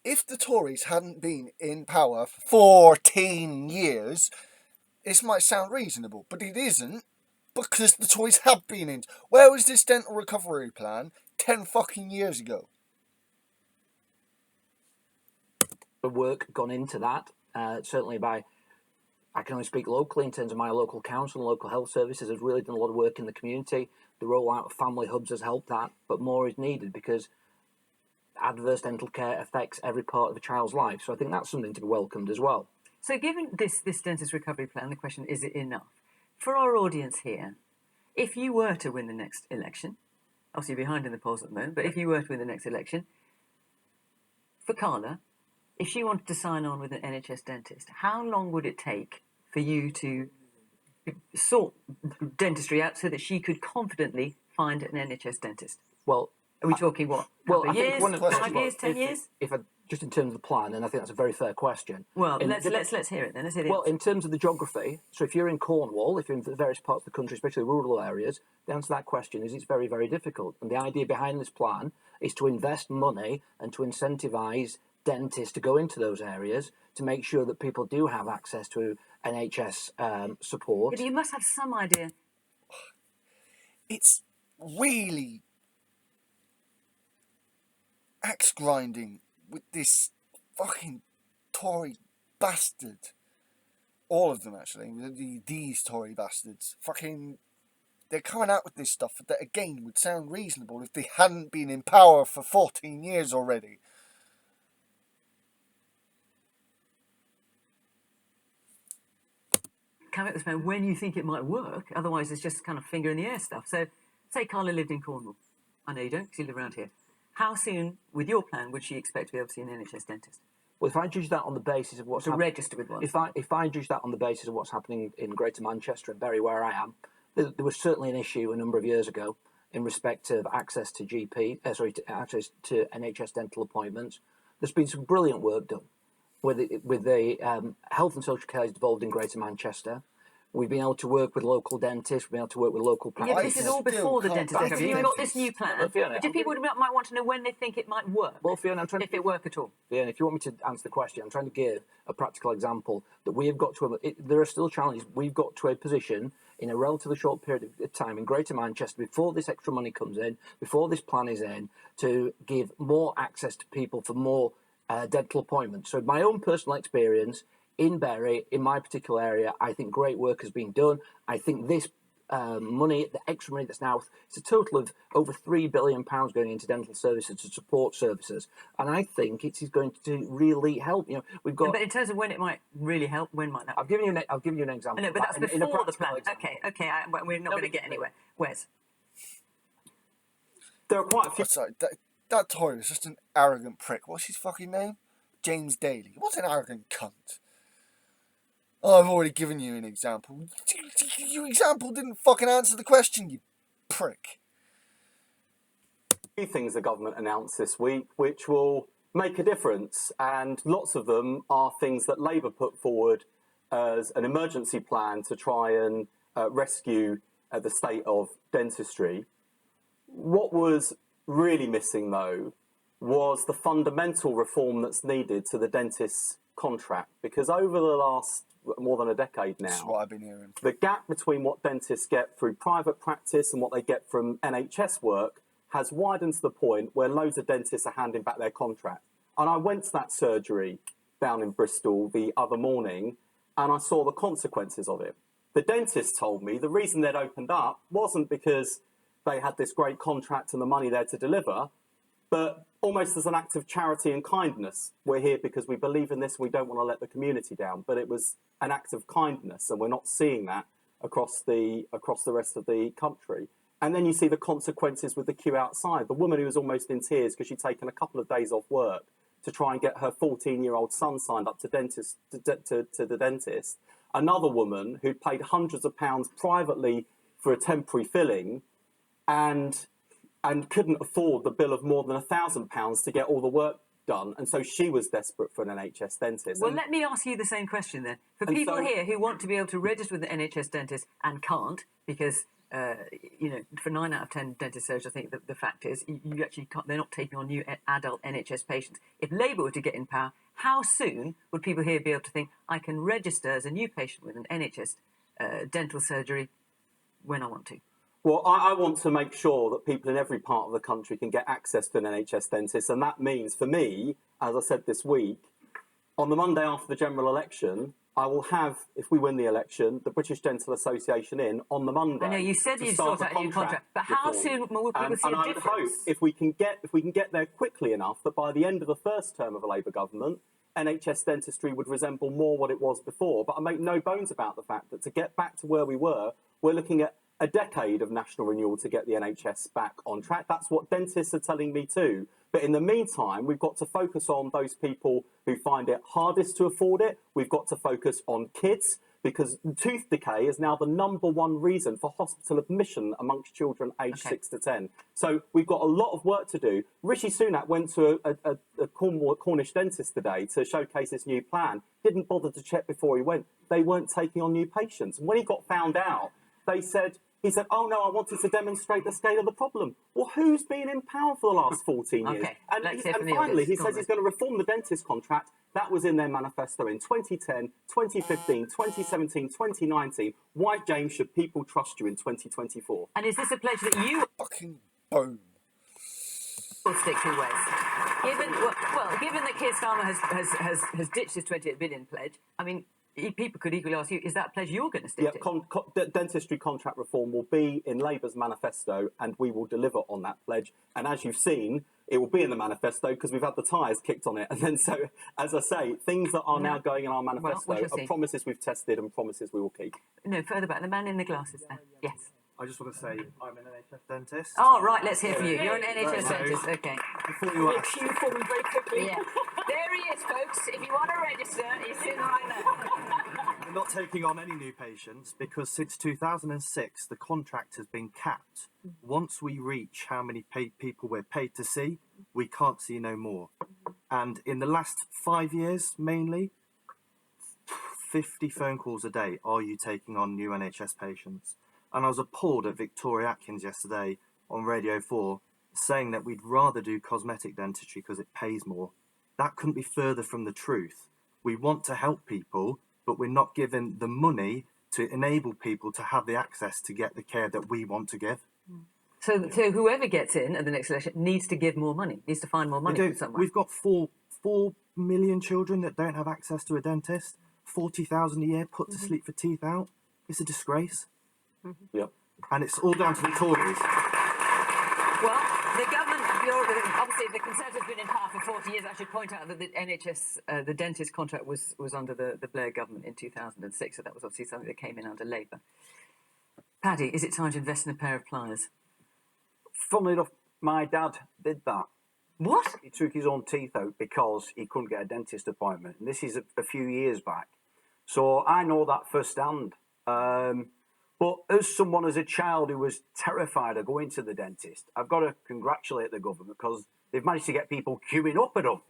If the Tories hadn't been in power for 14 years... This might sound reasonable, but it isn't, because the Tories have been in. Where was this dental recovery plan 10 fucking years ago? The work gone into that, certainly I can only speak locally in terms of my local council and local health services has really done a lot of work in the community. The rollout of family hubs has helped that, but more is needed because adverse dental care affects every part of a child's life. So I think that's something to be welcomed as well. So given this dentist recovery plan, the question, is it enough? For our audience here, if you were to win the next election, obviously you're behind in the polls at the moment, but if you were to win the next election, for Carla, if she wanted to sign on with an NHS dentist, how long would it take for you to sort dentistry out so that she could confidently find an NHS dentist? Well, are we talking what? Well, years, 5 years, 10 years? If I just in terms of the plan, and I think that's a very fair question. Well, let's hear it then. Let's hear it. Well, in terms of the geography, so if you're in Cornwall, if you're in the various parts of the country, especially rural areas, the answer to that question is it's very, very difficult. And the idea behind this plan is to invest money and to incentivise dentists to go into those areas to make sure that people do have access to NHS support. But you must have some idea. It's really axe grinding with this fucking Tory bastard. All of them, actually. These Tory bastards. Fucking... They're coming out with this stuff that, again, would sound reasonable if they hadn't been in power for 14 years already. Come up with when you think it might work. Otherwise, it's just kind of finger in the air stuff. So, say Carla lived in Cornwall. I know you don't, because you live around here. How soon, with your plan, would she expect to be able to see an NHS dentist? Well, if I judge that on the basis of what's register with one. If I judge that on the basis of what's happening in Greater Manchester and Bury, where I am, there was certainly an issue a number of years ago in respect of access to access to NHS dental appointments. There's been some brilliant work done with the health and social care involved in Greater Manchester. We've been able to work with local dentists. We've been able to work with local practices. Yeah, but this is all before the dentist. You've got this new plan. Well, Fiona, but people might want to know when they think it might work. Well, Fiona, I'm trying if it work at all. Fiona, if you want me to answer the question, I'm trying to give a practical example that we have got to. There are still challenges. We've got to a position in a relatively short period of time in Greater Manchester, before this extra money comes in, before this plan is in, to give more access to people for more dental appointments. So, my own personal experience in Bury, in my particular area, I think great work has been done. I think this money, the extra money that's now, it's a total of over £3 billion going into dental services to support services, and I think it is going to really help. You know, we've got. But in terms of when it might really help, when might that? I'll give you an example. No, but that's before the plan. Example. Okay. We're not going to get anywhere. Wes? There are quite a few. Sorry, that Tory is just an arrogant prick. What's his fucking name? James Daly. What an arrogant cunt. Oh, I've already given you an example. Your example didn't fucking answer the question, you prick. Few things the government announced this week which will make a difference, and lots of them are things that Labour put forward as an emergency plan to try and rescue the state of dentistry. What was really missing, though, was the fundamental reform that's needed to the dentist's contract, because over the last more than a decade now, that's what I've been hearing. The gap between what dentists get through private practice and what they get from NHS work has widened to the point where loads of dentists are handing back their contract. And I went to that surgery down in Bristol the other morning, and I saw the consequences of it. The dentist told me the reason they'd opened up wasn't because they had this great contract and the money there to deliver, but almost as an act of charity and kindness. We're here because we believe in this and we don't want to let the community down. But it was an act of kindness, and we're not seeing that across the rest of the country. And then you see the consequences with the queue outside. The woman who was almost in tears because she'd taken a couple of days off work to try and get her 14-year-old son signed up to the dentist. Another woman who'd paid hundreds of pounds privately for a temporary filling and couldn't afford the bill of more than £1,000 to get all the work done, and so she was desperate for an NHS dentist. Well, let me ask you the same question then. For people here who want to be able to register with an NHS dentist and can't, because for 9 out of 10 dentist surgeons, I think the fact is you actually can't. They're not taking on new adult NHS patients. If Labour were to get in power, how soon would people here be able to think, I can register as a new patient with an NHS dental surgery when I want to? Well, I want to make sure that people in every part of the country can get access to an NHS dentist, and that means, for me, as I said this week, on the Monday after the general election, I will have, if we win the election, the British Dental Association in on the Monday. I know you said you'd sort out a new contract, but how soon will people see a difference? And I would hope if we can get there quickly enough that by the end of the first term of a Labour government, NHS dentistry would resemble more what it was before. But I make no bones about the fact that to get back to where we were, we're looking at a decade of national renewal to get the NHS back on track. That's what dentists are telling me too. But in the meantime, we've got to focus on those people who find it hardest to afford it. We've got to focus on kids, because tooth decay is now the #1 reason for hospital admission amongst children aged 6 to 10. So we've got a lot of work to do. Rishi Sunak went to a Cornish dentist today to showcase his new plan. Didn't bother to check before he went. They weren't taking on new patients. And when he got found out, he said, oh no, I wanted to demonstrate the scale of the problem. Well, who's been in power for the last 14 years? Okay, And, let's hear from the finally, audience. he Go says on he's going to reform the dentist contract. That was in their manifesto in 2010, 2015, 2017, 2019. Why, James, should people trust you in 2024? And is this a pledge that you Fucking boom. will stick to, Wes? Given that Keir Starmer has ditched his 28 billion pledge, I mean, people could equally ask you, is that pledge you're going to stick to? Dentistry contract reform will be in Labour's manifesto, and we will deliver on that pledge. And as you've seen, it will be in the manifesto because we've had the tyres kicked on it. And then, so, as I say, things that are now going in our manifesto are promises we've tested and promises we will keep. No, further back. The man in the glasses there. Yes. I just want to say I'm an NHS dentist. Oh, right, let's hear from you. You're an NHS dentist, okay. Before you ask, Queue forming very quickly. Yeah. There he is, folks. If you want to register, he's sitting right there. we're not taking on any new patients because since 2006 the contract has been capped. Once we reach how many people we're paid to see, we can't see no more. And in the last 5 years, mainly, 50 phone calls a day. Are you taking on new NHS patients? And I was appalled at Victoria Atkins yesterday on Radio 4 saying that we'd rather do cosmetic dentistry because it pays more. That couldn't be further from the truth. We want to help people, but we're not given the money to enable people to have the access to get the care that we want to give. So whoever gets in at the next election needs to give more money, needs to find more money from somewhere. We've got 4 million children that don't have access to a dentist, 40,000 a year put to sleep for teeth out. It's a disgrace. Yep. And it's all down to the Tories. Well, the government, obviously the Conservatives have been in power for 40 years. I should point out that the NHS, the dentist contract was under the Blair government in 2006, so that was obviously something that came in under Labour. Paddy, is it time to invest in a pair of pliers? Funnily enough, my dad did that. What? He took his own teeth out because he couldn't get a dentist appointment. And this is a few years back. So I know that firsthand. But as someone, as a child who was terrified of going to the dentist, I've got to congratulate the government because they've managed to get people queuing up at them.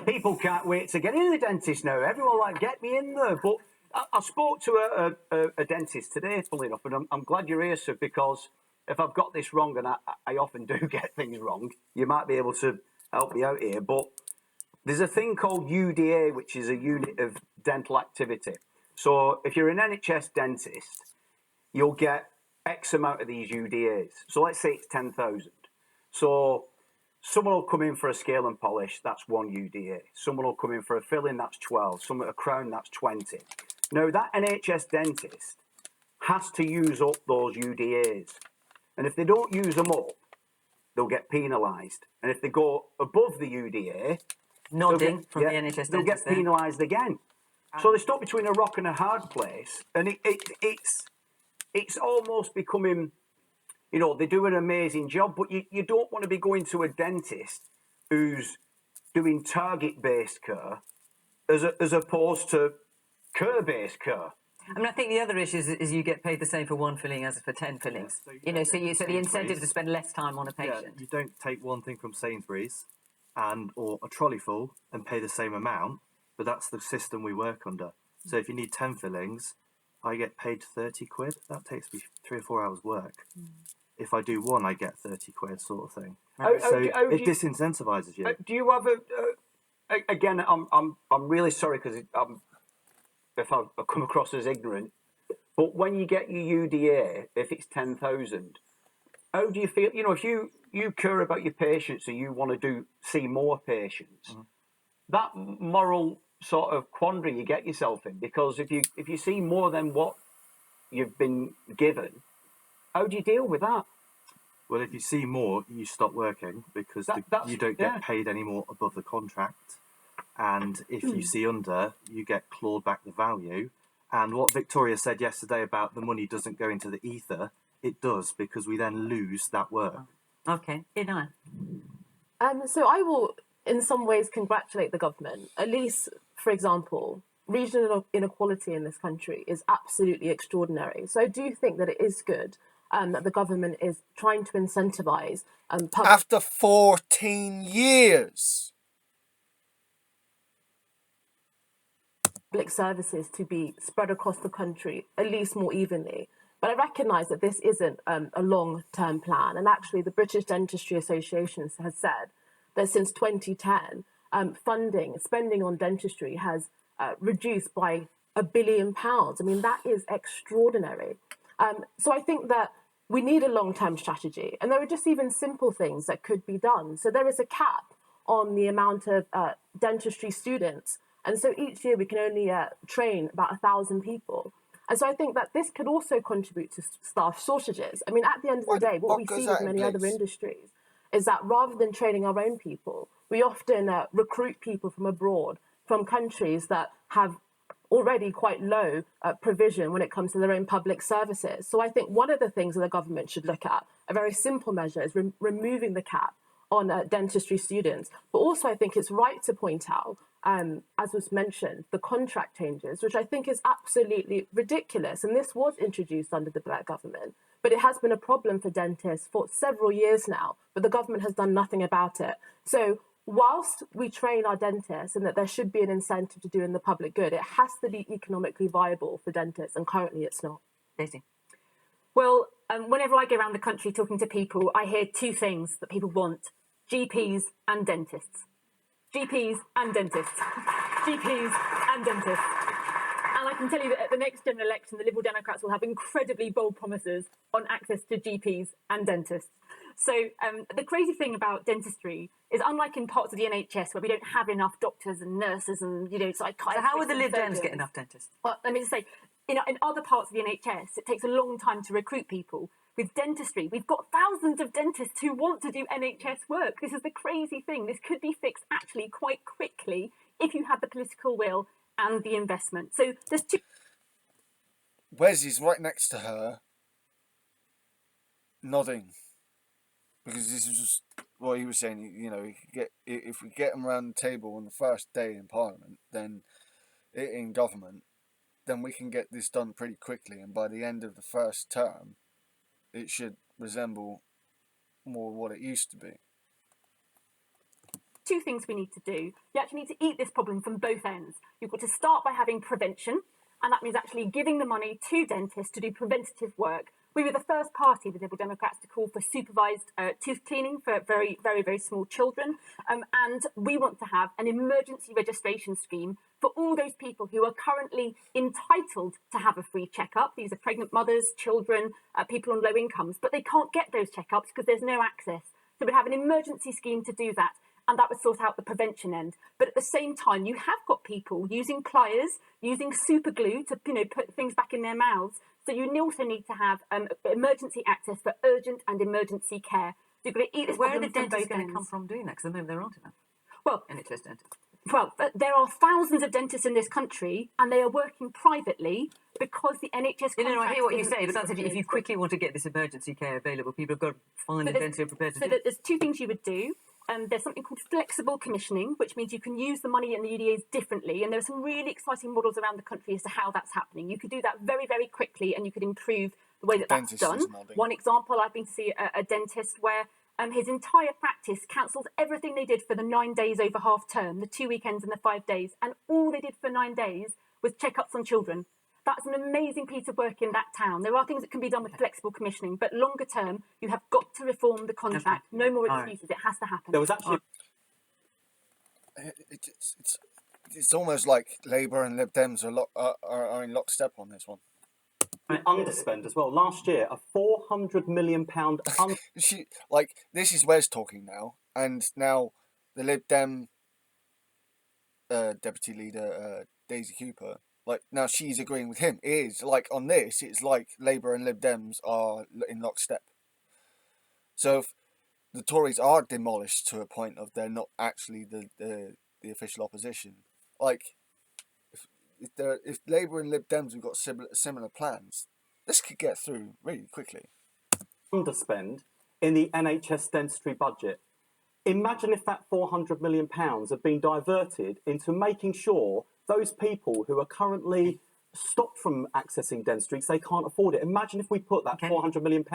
People can't wait to get in the dentist now. Everyone like, get me in there. But I spoke to a dentist today, funnily enough, and I'm glad you're here, sir, because if I've got this wrong, and I often do get things wrong, you might be able to help me out here. But there's a thing called UDA, which is a unit of dental activity. So if you're an NHS dentist, you'll get X amount of these UDAs. So let's say it's 10,000. So someone will come in for a scale and polish, that's 1 UDA. Someone will come in for a filling, that's 12. Someone a crown, that's 20. Now that NHS dentist has to use up those UDAs. And if they don't use them up, they'll get penalised. And if they go above the UDA, nodding from the NHS they'll get penalised again. So they're stuck between a rock and a hard place. And it's almost becoming, you know, they do an amazing job, but you don't want to be going to a dentist who's doing target-based care as opposed to care-based care. I mean, I think the other issue is you get paid the same for 1 filling as for 10 fillings. Yeah, so so the incentive to spend less time on a patient. Yeah, you don't take one thing from Sainsbury's or a trolley full and pay the same amount, but that's the system we work under. So if you need 10 fillings, I get paid 30 quid. That takes me 3 or 4 hours work. If I do one, I get 30 quid, sort of thing. It disincentivises you. Do you have again? I'm really sorry because if I come across as ignorant, but when you get your UDA, if it's 10,000, how do you feel? You know, if you care about your patients and you want to see more patients, that moral sort of quandary you get yourself in, because if you see more than what you've been given, how do you deal with that? Well, if you see more, you stop working because you don't get paid any more above the contract. And if you see under, you get clawed back the value. And what Victoria said yesterday about the money doesn't go into the ether, it does, because we then lose that work. Okay, Ina. So I will, in some ways, congratulate the government. At least, for example, regional inequality in this country is absolutely extraordinary. So I do think that it is good that the government is trying to incentivise after 14 years. Public services to be spread across the country at least more evenly. But I recognise that this isn't a long-term plan. And actually, the British Dentistry Association has said that since 2010, spending on dentistry has reduced by £1 billion. I mean, that is extraordinary. So I think that we need a long-term strategy. And there are just even simple things that could be done. So there is a cap on the amount of dentistry students. And so each year we can only train about 1,000 people. And so I think that this could also contribute to staff shortages. I mean, at the end of the day, what we see with many other industries is that rather than training our own people, we often recruit people from abroad, from countries that have already quite low provision when it comes to their own public services. So I think one of the things that the government should look at, a very simple measure, is removing the cap on dentistry students. But also I think it's right to point out, as was mentioned, the contract changes, which I think is absolutely ridiculous. And this was introduced under the Blair government, but it has been a problem for dentists for several years now, but the government has done nothing about it. So whilst we train our dentists and that there should be an incentive to do in the public good, it has to be economically viable for dentists, and currently it's not. Daisy? Well, whenever I go around the country talking to people, I hear two things that people want: GPs and dentists. GPs and dentists. GPs and dentists. And I can tell you that at the next general election, the Liberal Democrats will have incredibly bold promises on access to GPs and dentists. So the crazy thing about dentistry is, unlike in parts of the NHS where we don't have enough doctors and nurses and psychiatrists. So how would the Lib Dems get enough dentists? Well, let me just say, in other parts of the NHS, it takes a long time to recruit people. With dentistry, we've got thousands of dentists who want to do NHS work. This is the crazy thing. This could be fixed actually quite quickly if you had the political will and the investment. So there's two. Wes is right next to her, nodding, because this is just what he was saying. You know, if we get them around the table on the first day in Parliament, then in government, then we can get this done pretty quickly. And by the end of the first term, it should resemble more what it used to be. Two things we need to do. You actually need to eat this problem from both ends. You've got to start by having prevention, and that means actually giving the money to dentists to do preventative work. We were the first party, the Liberal Democrats, to call for supervised tooth cleaning for very, very, very small children. And we want to have an emergency registration scheme for all those people who are currently entitled to have a free checkup. These are pregnant mothers, children, people on low incomes, but they can't get those checkups because there's no access. So we'd have an emergency scheme to do that, and that would sort out the prevention end. But at the same time, you have got people using pliers, using super glue to put things back in their mouths. So you also need to have emergency access for urgent and emergency care. So you've got to eat this. Where are the problem from dentists both going to ends. come from doing that? Because at the moment there aren't enough. Well, NHS dentists. Well, there are thousands of dentists in this country, and they are working privately because the NHS. No, I hear what you isn't say, but that's if you quickly want to get this emergency care available, people have got to find a dentist who are prepared to do it. So there's two things you would do. There's something called flexible commissioning, which means you can use the money in the UDAs differently. And there are some really exciting models around the country as to how that's happening. You could do that very, very quickly, and you could improve the way that that's done. One example, I've been to see a dentist where his entire practice cancelled everything they did for the 9 days over half term, the 2 weekends and the 5 days. And all they did for 9 days was checkups on children. That's an amazing piece of work in that town. There are things that can be done with flexible commissioning, but longer term, you have got to reform the contract. Okay. No more excuses. It has to happen. There was actually... It's almost like Labour and Lib Dems are in lockstep on this one. Underspend as well. Last year, a £400 million this is Wes talking now, and now the Lib Dem deputy leader, Daisy Cooper, now she's agreeing with him. It is on this, it's like Labour and Lib Dems are in lockstep. So if the Tories are demolished to a point of they're not actually the official opposition, if Labour and Lib Dems have got similar plans, this could get through really quickly. Underspend in the NHS dentistry budget. Imagine if that £400 million had been diverted into making sure those people who are currently stopped from accessing dense streets, they can't afford it. Imagine if we put that £400 million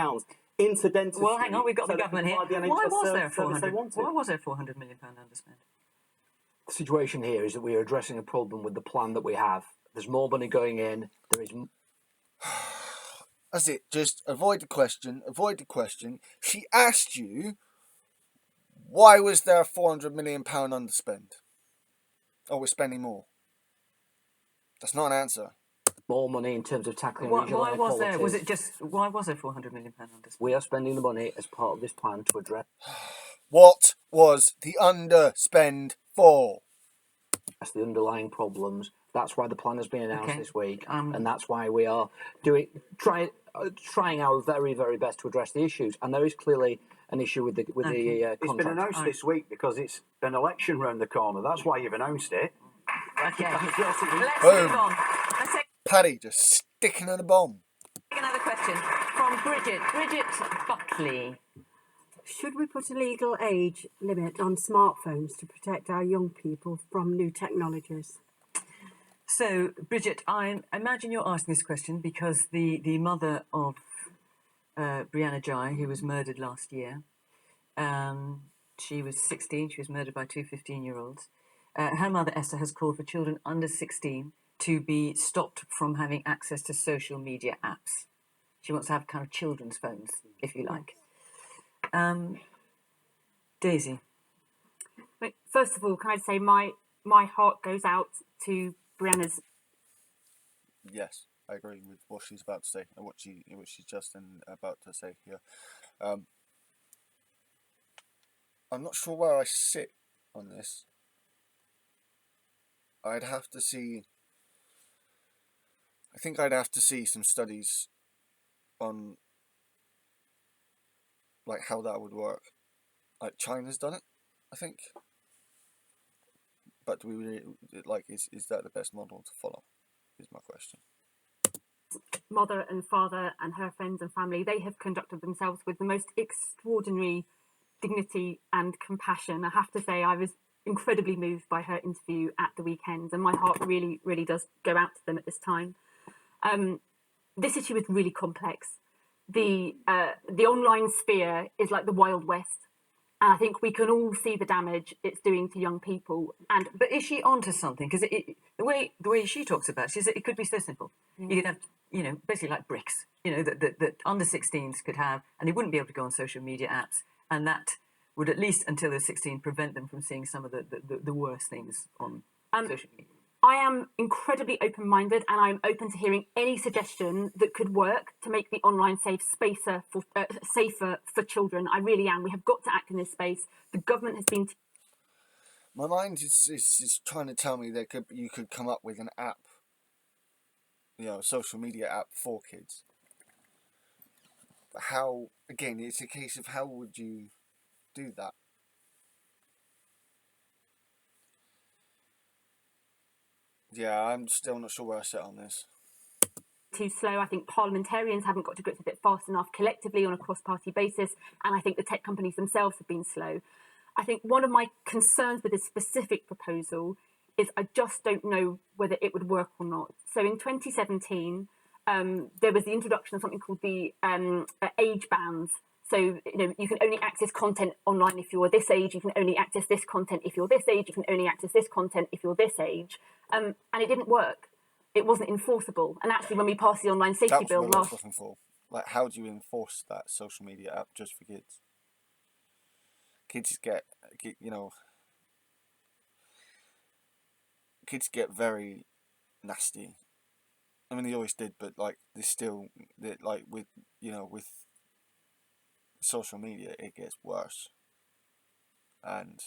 into dentistry. Well, hang on, we've got so the they can government here. provide the Why NHS was there service they 400? wanted. Why was there £400 million underspent? The situation here is that we are addressing a problem with the plan that we have. There's more money going in. There is. That's it. Just avoid the question. Avoid the question. She asked you, why was there £400 million underspent? Oh, we're spending more. That's not an answer. More money in terms of tackling Why regional was inequalities. there? Was it just? Why was there £400 million underspent? We are spending the money as part of this plan to address. What was the underspend for? That's the underlying problems. That's why the plan has been announced this week, Um, and that's why we are trying our very, very best to address the issues. And there is clearly an issue with the It's been contract. announced this week because it's an election round the corner. That's why you've announced it. Okay. Let's Boom. move on. Let's take Paddy just sticking on a bomb. another question from Bridget. Bridget Buckley. Should we put a legal age limit on smartphones to protect our young people from new technologies? So, Bridget, I imagine you're asking this question because the mother of Brianna Jai, who was murdered last year, she was 16. She was murdered by two 15-year-olds. Her mother, Esther, has called for children under 16 to be stopped from having access to social media apps. She wants to have kind of children's phones, if you like. Daisy. But first of all, can I say my heart goes out to Brianna's. Yes, I agree with what she's about to say and what she's just about to say here. I'm not sure where I sit on this. I'd have to see. I think I'd have to see some studies on like how that would work. Like China's done it, I think. But do we really like? Is that the best model to follow? Is my question. Mother and father and her friends and family, they have conducted themselves with the most extraordinary dignity and compassion. I have to say, I was incredibly moved by her interview at the weekend, and my heart really, really does go out to them at this time. This issue is really complex. The online sphere is like the Wild West, and I think we can all see the damage it's doing to young people. But is she onto something? Because the way she talks about it, she says it could be so simple. You could have, basically like bricks, that under 16s could have, and they wouldn't be able to go on social media apps, and that would at least until they're 16 prevent them from seeing some of the worst things on social media. I am incredibly open-minded, and I'm open to hearing any suggestion that could work to make the online safer for children. I really am. We have got to act in this space. The government has been. My mind is trying to tell me you could come up with an app, a social media app for kids. But how? Again, it's a case of how would you do that? Yeah, I'm still not sure where I sit on this. Too slow. I think parliamentarians haven't got to grips with it fast enough collectively on a cross-party basis, and I think the tech companies themselves have been slow. I think one of my concerns with this specific proposal is I just don't know whether it would work or not. So in 2017, there was the introduction of something called the age bands. So, you can only access content online if you're this age. You can only access this content if you're this age. You can only access this content if you're this age. And it didn't work. It wasn't enforceable. And actually, when we passed the online safety bill That was what I was looking for. Like, how do you enforce that social media app just for kids? Kids get very nasty. I mean, they always did, but like with social media, it gets worse. And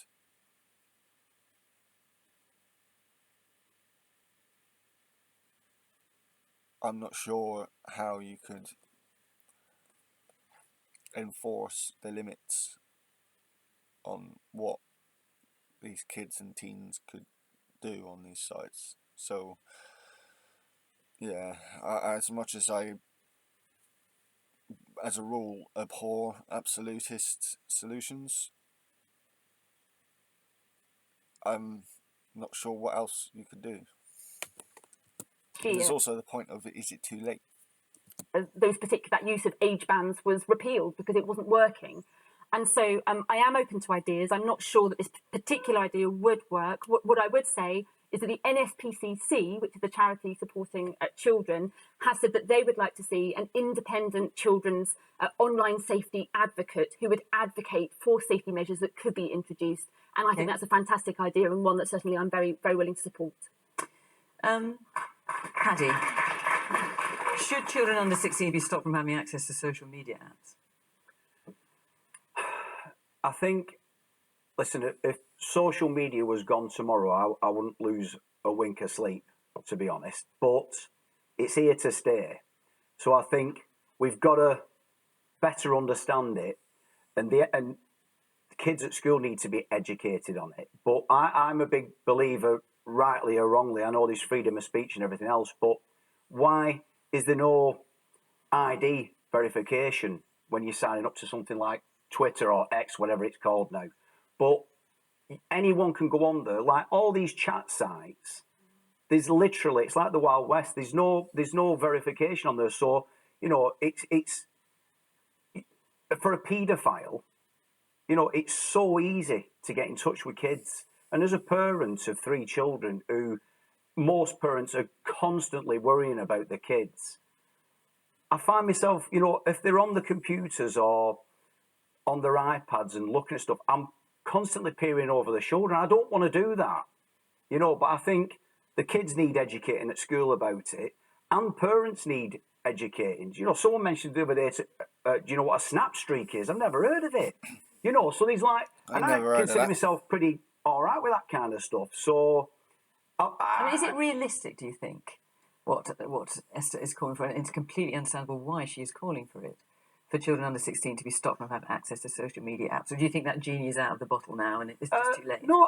I'm not sure how you could enforce the limits on what these kids and teens could do on these sites. So, yeah, as much as I, as a rule, abhor absolutist solutions, I'm not sure what else you could do. Gia, There's also the point of, is it too late? that use of age bands was repealed because it wasn't working. And so I am open to ideas. I'm not sure that this particular idea would work. What I would say is that the NSPCC, which is the charity supporting children, has said that they would like to see an independent children's online safety advocate who would advocate for safety measures that could be introduced. And I think that's a fantastic idea, and one that certainly I'm very, very willing to support. Paddy, should children under 16 be stopped from having access to social media apps? I think, listen, if social media was gone tomorrow, I wouldn't lose a wink of sleep, to be honest. But it's here to stay. So I think we've got to better understand it, and the kids at school need to be educated on it. But I'm a big believer, rightly or wrongly, I know there's freedom of speech and everything else, but why is there no ID verification when you're signing up to something like Twitter or X, whatever it's called now? But anyone can go on there, like all these chat sites. There's literally, it's like the Wild West. There's no verification on there. So it's for a paedophile. It's so easy to get in touch with kids. And as a parent of 3 children, who most parents are constantly worrying about the kids, I find myself, if they're on the computers or on their iPads and looking at stuff, I'm constantly peering over their shoulder. And I don't want to do that, but I think the kids need educating at school about it, and parents need educating. Someone mentioned the other day, do you know what a snap streak is? I've never heard of it. So there's I consider myself pretty all right with that kind of stuff. So, I mean, is it realistic, do you think, what Esther is calling for? And it's completely understandable why she is calling for it, for children under 16 to be stopped from having access to social media apps. Or do you think that genie is out of the bottle now and it's just too late? No,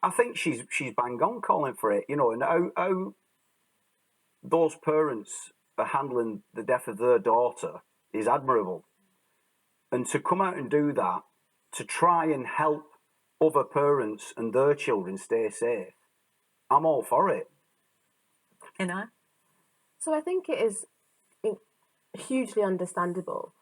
I think she's bang on calling for it, and how those parents are handling the death of their daughter is admirable. And to come out and do that, to try and help other parents and their children stay safe, I'm all for it. So I think it is hugely understandable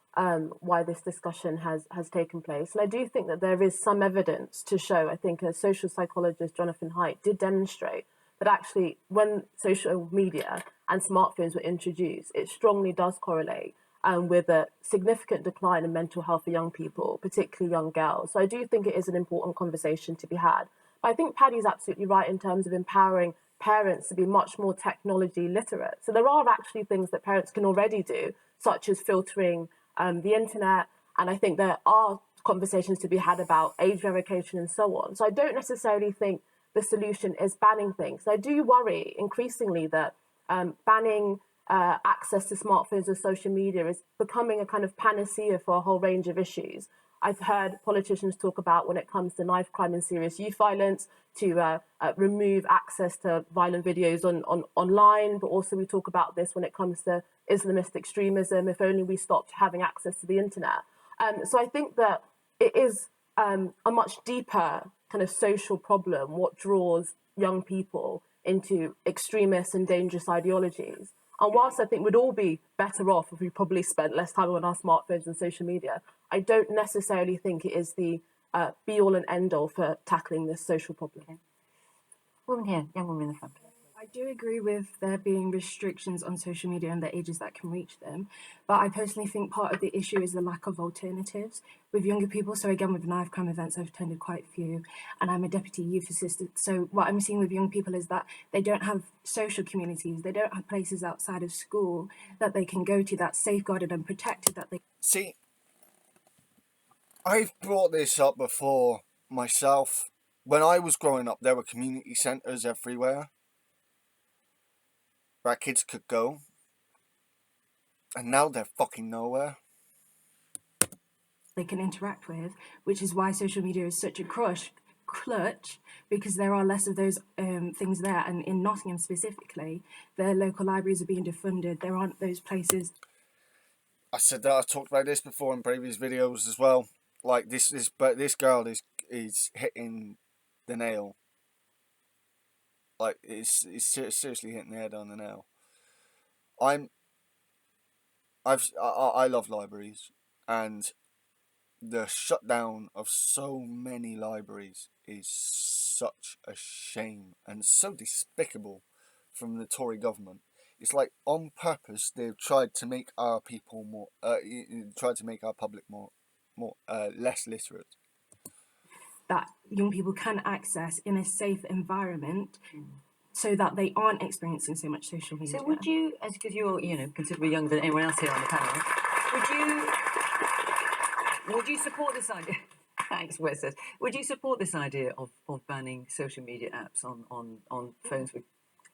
why this discussion has taken place. And I do think that there is some evidence to show, I think a social psychologist, Jonathan Haidt, did demonstrate that actually when social media and smartphones were introduced, it strongly does correlate with a significant decline in mental health for young people, particularly young girls. So I do think it is an important conversation to be had. But I think Paddy's absolutely right in terms of empowering parents to be much more technology literate. So there are actually things that parents can already do, such as filtering the internet. And I think there are conversations to be had about age verification and so on. So I don't necessarily think the solution is banning things. I do worry increasingly that banning access to smartphones or social media is becoming a kind of panacea for a whole range of issues. I've heard politicians talk about, when it comes to knife crime and serious youth violence, to remove access to violent videos online, but also we talk about this when it comes to Islamist extremism, if only we stopped having access to the internet. So I think that it is a much deeper kind of social problem, what draws young people into extremist and dangerous ideologies. And whilst I think we'd all be better off if we probably spent less time on our smartphones and social media, I don't necessarily think it is the be-all and end-all for tackling this social problem. Okay. Woman here, young woman in the front. I do agree with there being restrictions on social media and the ages that can reach them, but I personally think part of the issue is the lack of alternatives with younger people. So again, with knife crime events, I've attended quite a few, and I'm a deputy youth assistant. So what I'm seeing with young people is that they don't have social communities, they don't have places outside of school that they can go to that's safeguarded and protected. That they see. I've brought this up before myself. When I was growing up, there were community centres everywhere where kids could go, and now they're fucking nowhere. They can interact with, which is why social media is such a clutch, because there are less of those things there. And in Nottingham specifically, their local libraries are being defunded. There aren't those places. I said that, I talked about this before in previous videos as well. Like this girl is hitting the nail. Like, it's seriously hitting the head on the nail. I love libraries, and the shutdown of so many libraries is such a shame and so despicable from the Tory government. It's like, on purpose, they've tried to make our people more, tried to make our public more less literate. That young people can access in a safe environment, so that they aren't experiencing so much social media. So would you, as because you're considerably younger than anyone else here on the panel, would you support this idea? Thanks, Wes says. Would you support this idea of banning social media apps on phones with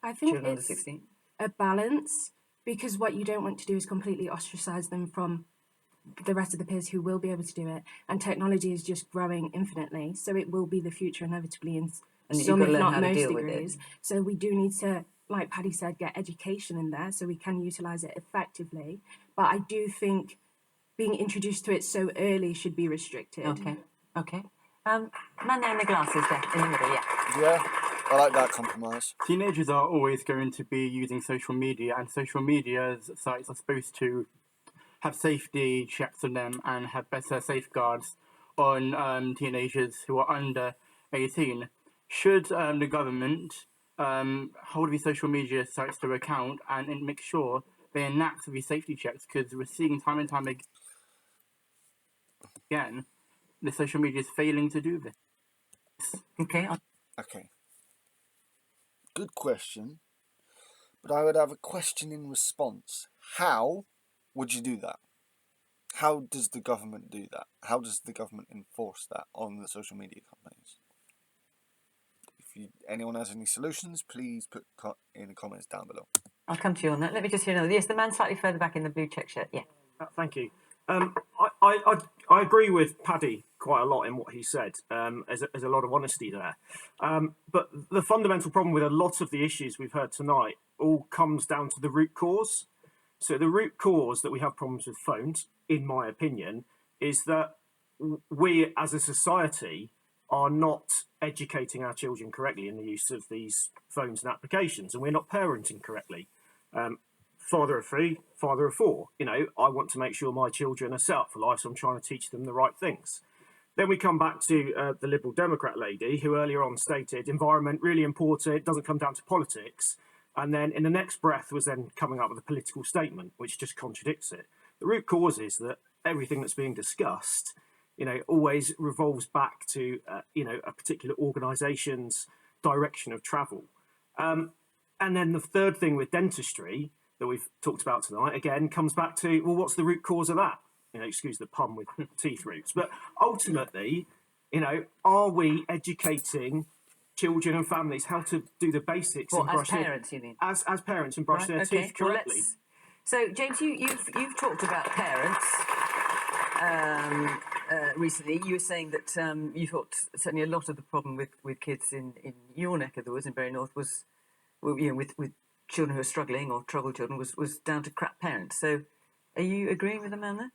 I think children under it's 16? a balance, because what you don't want to do is completely ostracize them from the rest of the peers who will be able to do it. And technology is just growing infinitely, so it will be the future inevitably in some, if not most, degrees. So we do need to, like Paddy said, get education in there so we can utilise it effectively. But I do think being introduced to it so early should be restricted. Okay. Man there in the glasses there, in the middle, yeah. Yeah, I like that compromise. Teenagers are always going to be using social media, and social media sites are supposed to have safety checks on them and have better safeguards on teenagers who are under 18. Should the government hold these social media sites to account and make sure they enact these safety checks? Because we're seeing time and time again, the social media is failing to do this. Okay. Good question, but I would have a question in response. How would you do that? How does the government do that? How does the government enforce that on the social media companies? If anyone has any solutions, please put in the comments down below. I'll come to you on that. Let me just hear another. Yes, the man slightly further back in the blue check shirt. Yeah. Thank you. I agree with Paddy quite a lot in what he said. There's a lot of honesty there. But the fundamental problem with a lot of the issues we've heard tonight all comes down to the root cause. So the root cause that we have problems with phones, in my opinion, is that we as a society are not educating our children correctly in the use of these phones and applications, and we're not parenting correctly. Father of three, father of four. I want to make sure my children are set up for life, so I'm trying to teach them the right things. Then we come back to the Liberal Democrat lady, who earlier on stated environment really important, it doesn't come down to politics. And then in the next breath was then coming up with a political statement, which just contradicts it. The root cause is that everything that's being discussed, always revolves back to, a particular organisation's direction of travel. And then the third thing with dentistry that we've talked about tonight, again, comes back to, well, what's the root cause of that? Excuse the pun with teeth roots. But ultimately, are we educating children and families how to do the basics? Well, as parents, you mean? As parents, and brush their teeth correctly. Well, so, James, you've talked about parents recently. You were saying that you thought certainly a lot of the problem with kids in your neck of the woods in Bury North was, with children who are struggling or troubled children was down to crap parents. So, are you agreeing with the man there?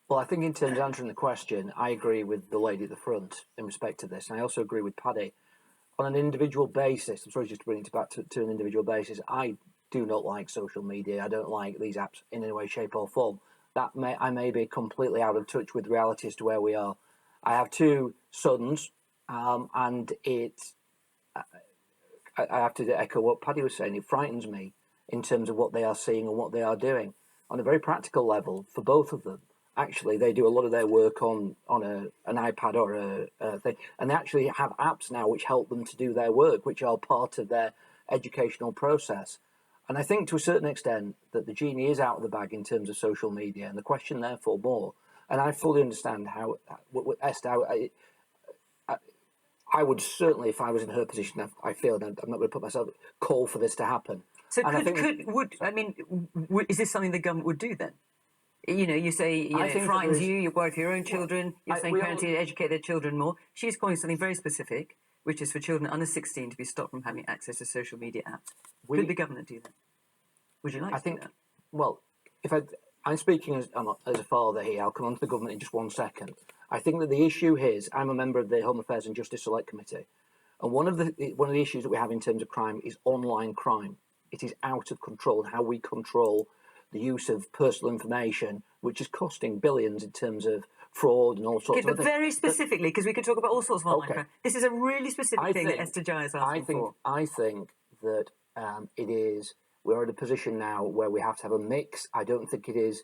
Well, I think in terms of answering the question, I agree with the lady at the front in respect to this. And I also agree with Paddy. On an individual basis, I'm sorry just to bring it back to an individual basis, I do not like social media. I don't like these apps in any way, shape or form. I may be completely out of touch with reality as to where we are. I have two sons, and I have to echo what Paddy was saying. It frightens me in terms of what they are seeing and what they are doing. On a very practical level, for both of them, actually, they do a lot of their work on an iPad or a thing, and they actually have apps now which help them to do their work, which are part of their educational process. And I think to a certain extent that the genie is out of the bag in terms of social media, and the question therefore more, and I fully understand how, Esther, I would certainly, if I was in her position, I feel, and I'm not going to put myself, call for this to happen. So is this something the government would do then? You say it frightens you, you're worried for your own children, you're saying parents need to educate their children more. She's calling something very specific, which is for children under 16 to be stopped from having access to social media apps. Could the government do that? Would you like to do that? Well, I'm speaking as a father here. I'll come on to the government in just 1 second. I think that the issue is, I'm a member of the Home Affairs and Justice Select Committee, and one of the issues that we have in terms of crime is online crime. It is out of control, how we control the use of personal information, which is costing billions in terms of fraud and all sorts of but things. very specifically, because we could talk about all sorts of online crime. This is a really specific thing that Esther Jai is asking for. I think that we're in a position now where we have to have a mix. I don't think it is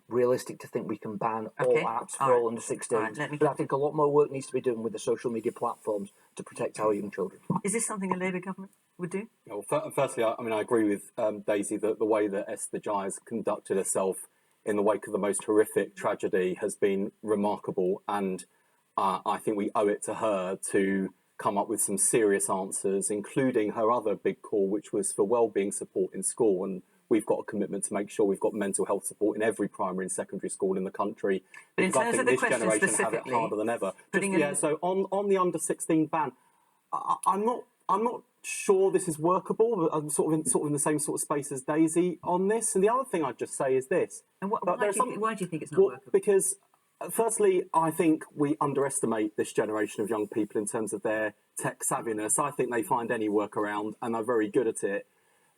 realistic to think we can ban all apps for all under 16s. But I think a lot more work needs to be done with the social media platforms to protect our young children. Is this something a Labour government would do? Well, firstly, I agree with Daisy that the way that Esther Jai has conducted herself in the wake of the most horrific tragedy has been remarkable, and I think we owe it to her to come up with some serious answers, including her other big call, which was for wellbeing support in school. And we've got a commitment to make sure we've got mental health support in every primary and secondary school in the country. But in terms of the this question generation have it specifically, harder than ever. So on the under 16 ban, I'm not sure this is workable. But I'm sort of in the same sort of space as Daisy on this. And the other thing I'd just say is this. And why do you think it's not workable? Because firstly, I think we underestimate this generation of young people in terms of their tech savviness. I think they find any workaround and are very good at it.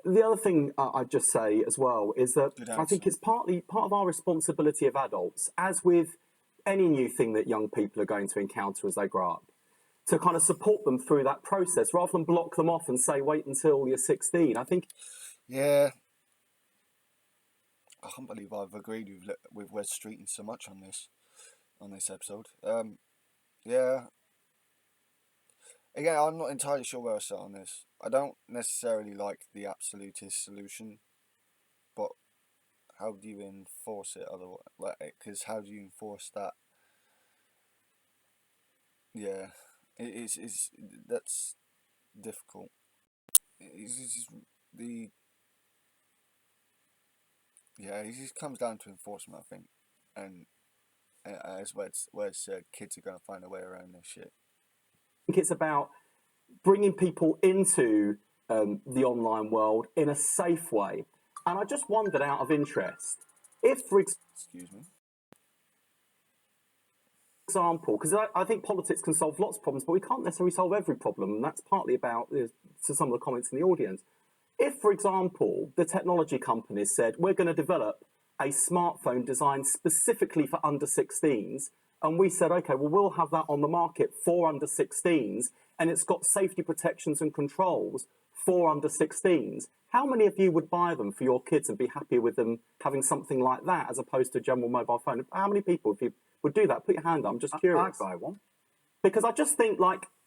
The other thing I'd just say as well is that I think it's part of our responsibility of adults, as with any new thing that young people are going to encounter as they grow up, to kind of support them through that process rather than block them off and say, wait until you're 16. I think... Yeah. I can't believe I've agreed with Wes Streeton so much on this episode. Yeah. Again, I'm not entirely sure where I sit on this. I don't necessarily like the absolutist solution, but how do you enforce it otherwise? Because how do you enforce that? Yeah, that's difficult. It just comes down to enforcement, I think, and as Wes said, kids are going to find a way around this shit. I think it's about bringing people into the online world in a safe way. And I just wondered, out of interest, if, for example, because I think politics can solve lots of problems, but we can't necessarily solve every problem, and that's partly about to some of the comments in the audience. If, for example, the technology companies said, we're going to develop a smartphone designed specifically for under 16s, and we said, okay, well, we'll have that on the market for under 16s, and it's got safety protections and controls for under 16s. How many of you would buy them for your kids and be happy with them having something like that as opposed to a general mobile phone? How many people, if you would do that? Put your hand up. I'm just curious. I'd buy one. Because I just think,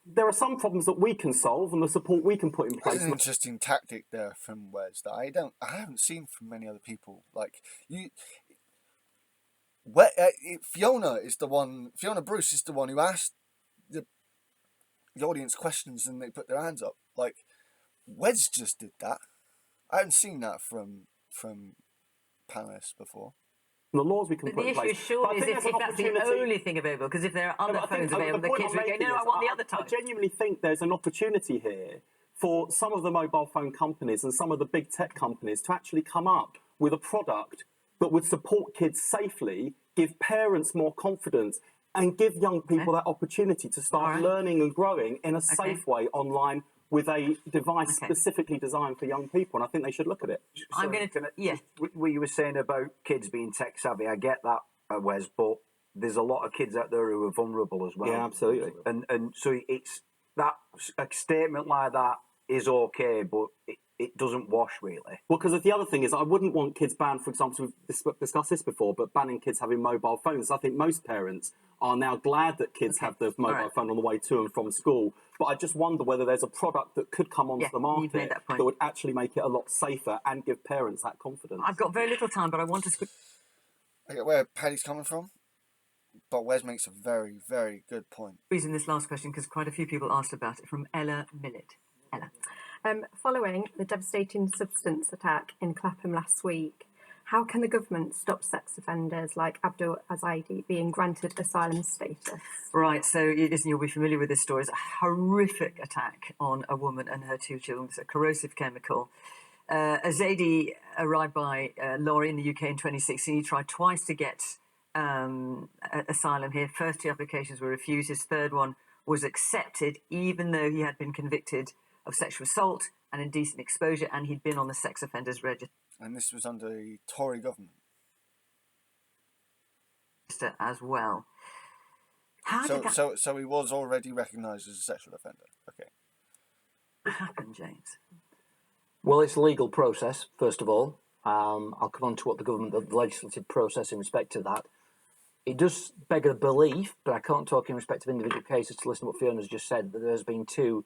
there are some problems that we can solve and the support we can put in place. There's an interesting tactic there from Wes that I haven't seen from many other people. Fiona Bruce is the one who asked the audience questions and they put their hands up. Wes just did that. I haven't seen that from panelists before. The laws we can put in place. The issue surely is if that's the only thing available, because if there are other phones available, the kids would go, no, I want the other type. I genuinely think there's an opportunity here for some of the mobile phone companies and some of the big tech companies to actually come up with a product that would support kids safely, give parents more confidence, and give young people that opportunity to start learning and growing in a safe way online with a device specifically designed for young people, and I think they should look at it. What you were saying about kids being tech savvy, I get that, Wes, but there's a lot of kids out there who are vulnerable as well. Yeah, absolutely. And so it's that a statement like that is okay, but it doesn't wash really. Well, because the other thing is, I wouldn't want kids banned, for example, we've discussed this before, but banning kids having mobile phones. I think most parents are now glad that kids have the mobile phone on the way to and from school. But I just wonder whether there's a product that could come onto the market that would actually make it a lot safer and give parents that confidence. I've got very little time, but I want to... I get where Paddy's coming from, but Wes makes a very, very good point. Using this last question, because quite a few people asked about it, from Ella Millett. Ella. Following the devastating substance attack in Clapham last week, how can the government stop sex offenders like Abdul Azaidi being granted asylum status? Right, so you'll be familiar with this story. It's a horrific attack on a woman and her 2 children. It's a corrosive chemical. Zaidi arrived by lorry in the UK in 2016. He tried twice to get asylum here. First 2 applications were refused. His third one was accepted, even though he had been convicted of sexual assault and indecent exposure, and he'd been on the sex offenders register. And this was under the Tory government as well. So he was already recognised as a sexual offender. Okay. What happened, James? Well, it's a legal process, first of all. I'll come on to what the legislative process in respect to that. It does beg a belief, but I can't talk in respect of individual cases to listen to what Fiona's just said, that there's been 2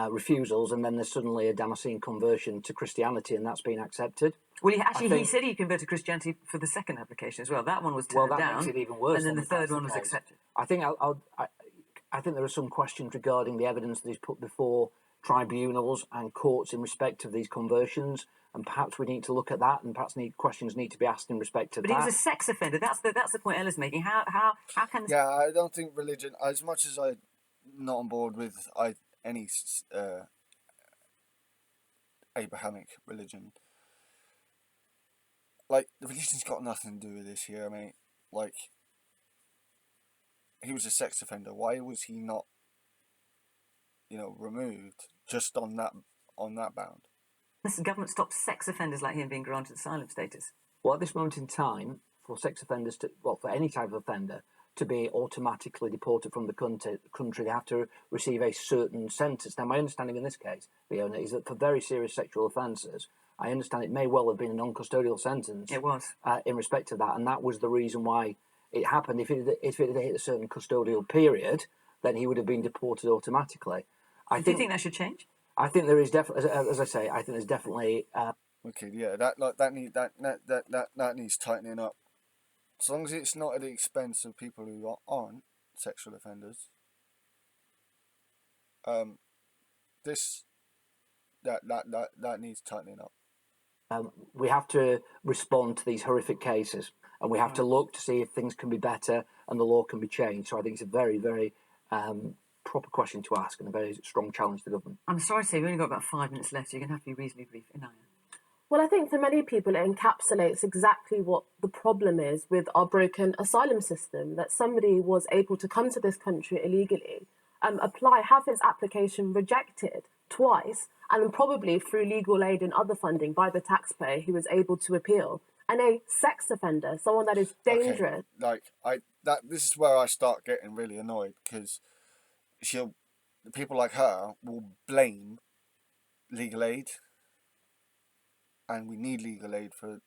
refusals and then there's suddenly a Damascene conversion to Christianity, and that's been accepted. Well, he said he converted to Christianity for the second application as well. That one was turned down. Makes it even worse. And then the third one was accepted. I think I think there are some questions regarding the evidence that is put before tribunals and courts in respect of these conversions, and perhaps we need to look at that, and perhaps questions need to be asked in respect to that. But he was a sex offender. That's the point Ella's making. How can? Yeah, I don't think religion. As much as I'm not on board with any Abrahamic religion, like the religion's got nothing to do with this here, mate. Like, he was a sex offender. Why was he not, removed just on that bound? The government stops sex offenders like him being granted asylum status. Well, at this moment in time, for sex offenders for any type of offender to be automatically deported from the country, they have to receive a certain sentence. Now, my understanding in this case, Fiona, is that for very serious sexual offences, I understand it may well have been a non-custodial sentence. It was. In respect to that, and that was the reason why it happened. If it had hit a certain custodial period, then he would have been deported automatically. Do you think that should change? I think there is definitely, as I say, I think there's definitely. Okay, yeah, that needs tightening up. As long as it's not at the expense of people who aren't sexual offenders. That needs tightening up. We have to respond to these horrific cases, and we have to look to see if things can be better and the law can be changed. So I think it's a very, very proper question to ask and a very strong challenge to the government. I'm sorry to say, we've only got about 5 minutes left, so you're going to have to be reasonably brief. Inaya. Well, I think for many people it encapsulates exactly what the problem is with our broken asylum system, that somebody was able to come to this country illegally, have his application rejected twice, and then probably through legal aid and other funding by the taxpayer who was able to appeal. And a sex offender, someone that is dangerous. Okay. This is where I start getting really annoyed, because people like her will blame legal aid, and we need legal aid for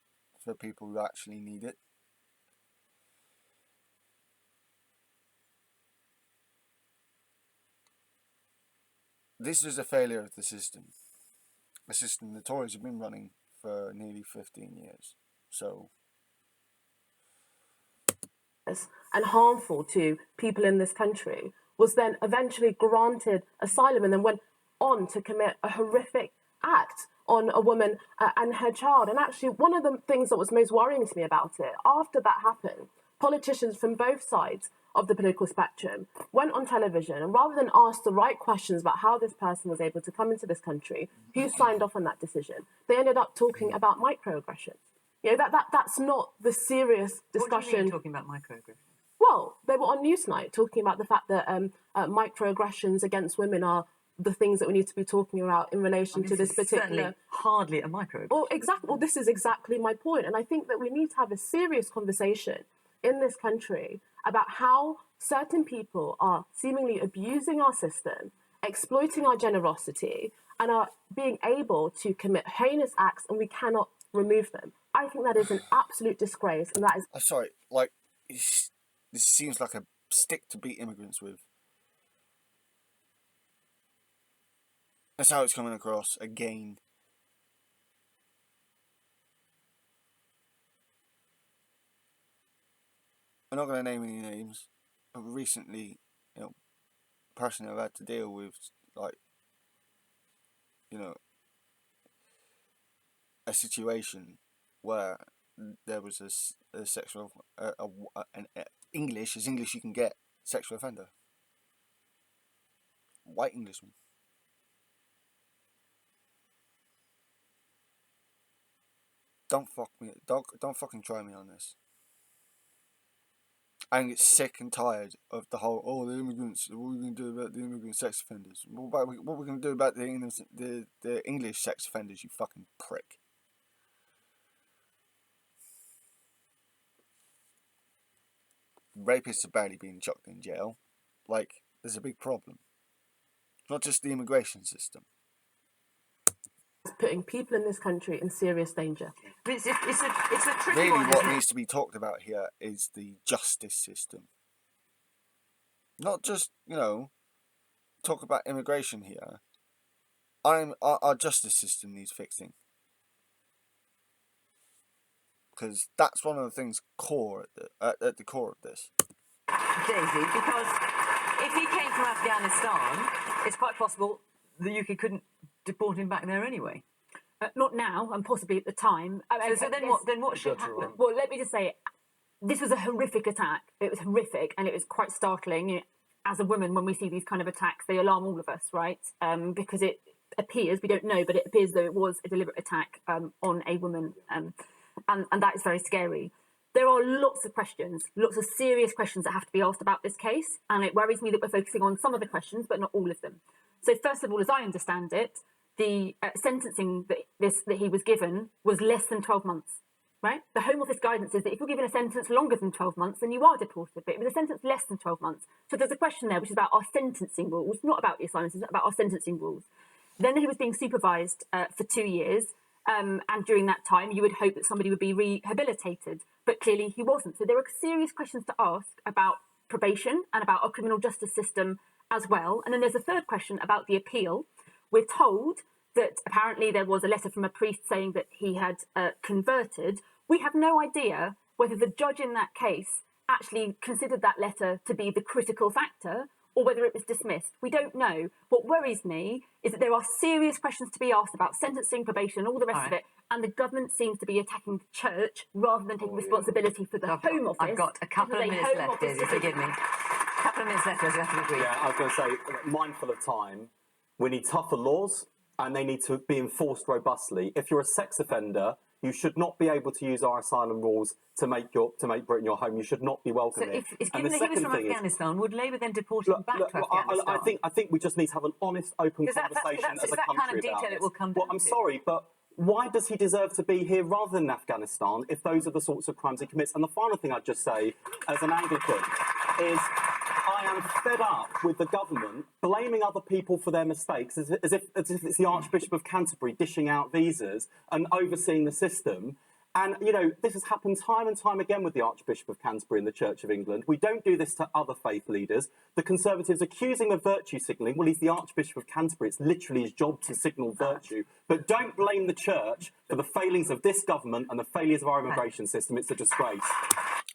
people who actually need it. This is a failure of the system. The system the Tories have been running for nearly 15 years. So, and harmful to people in this country, was then eventually granted asylum and then went on to commit a horrific act on a woman and her child. And actually, one of the things that was most worrying to me about it, after that happened, politicians from both sides of the political spectrum went on television, and rather than ask the right questions about how this person was able to come into this country, who signed off on that decision, they ended up talking about microaggressions. That's not the serious discussion. What do you mean talking about microaggressions? Well, they were on Newsnight talking about the fact that microaggressions against women are the things that we need to be talking about in relation to this particular. Certainly hardly a microaggression. Oh, exactly. Well, this is exactly my point, and I think that we need to have a serious conversation in this country about how certain people are seemingly abusing our system, exploiting our generosity, and are being able to commit heinous acts, and we cannot remove them. I think that is an absolute disgrace, and that is. I'm sorry, this seems like a stick to beat immigrants with. That's how it's coming across again. I'm not going to name any names, but recently, personally I've had to deal with, a situation where there was a sexual, an English, as English you can get, sexual offender. White Englishman. Don't fucking try me on this. I get sick and tired of the whole, the immigrants, what are we going to do about the immigrant sex offenders? What are we going to do about the English sex offenders, you fucking prick? Rapists are barely being chucked in jail. Like, there's a big problem. It's not just the immigration system. Putting people in this country in serious danger. It's a tricky Really, one, what isn't it? needs to be talked about here is the justice system. Not just, talk about immigration here. Our justice system needs fixing. Because that's one of the things at the core of this. Daisy, because if he came from Afghanistan, it's quite possible the UK couldn't deport him back there anyway. Not now, and possibly at the time. So then what should happen? Well, let me just say, this was a horrific attack. It was horrific, and it was quite startling. As a woman, when we see these kind of attacks, they alarm all of us, right? Because it appears, we don't know, but it appears that it was a deliberate attack on a woman, and that is very scary. There are lots of questions, lots of serious questions that have to be asked about this case, and it worries me that we're focusing on some of the questions, but not all of them. So first of all, as I understand it, the sentencing that he was given was less than 12 months, right? The Home Office guidance is that if you're given a sentence longer than 12 months, then you are deported, but it was a sentence less than 12 months. So there's a question there which is about our sentencing rules, not about the asylum, it's about our sentencing rules. Then he was being supervised for 2 years, and during that time, you would hope that somebody would be rehabilitated, but clearly he wasn't. So there are serious questions to ask about probation and about our criminal justice system as well. And then there's a third question about the appeal. We're told that apparently there was a letter from a priest saying that he had converted. We have no idea whether the judge in that case actually considered that letter to be the critical factor or whether it was dismissed. We don't know. What worries me is that there are serious questions to be asked about sentencing, probation, all the rest of it, and the government seems to be attacking the church rather than taking responsibility for the Home Office. I've got a couple of minutes left, Daisy, forgive me. A couple of minutes left, as you have to agree. Yeah, I was going to say, mindful of time, we need tougher laws and they need to be enforced robustly. If you're a sex offender, you should not be able to use our asylum rules to make Britain your home. You should not be welcome So here. if given that he was from Afghanistan, would Labour then deport him back to Afghanistan? I think we just need to have an honest, open conversation as a country kind of detail about it will come down Well, I'm to. sorry, but why does he deserve to be here rather than Afghanistan if those are the sorts of crimes he commits? And the final thing I'd just say, as an Anglican, is I am fed up with the government blaming other people for their mistakes as if it's the Archbishop of Canterbury dishing out visas and overseeing the system. And, this has happened time and time again with the Archbishop of Canterbury and the Church of England. We don't do this to other faith leaders. The Conservatives accuse him of virtue signalling. Well, he's the Archbishop of Canterbury. It's literally his job to signal virtue. But don't blame the Church for the failings of this government and the failures of our immigration system. It's a disgrace.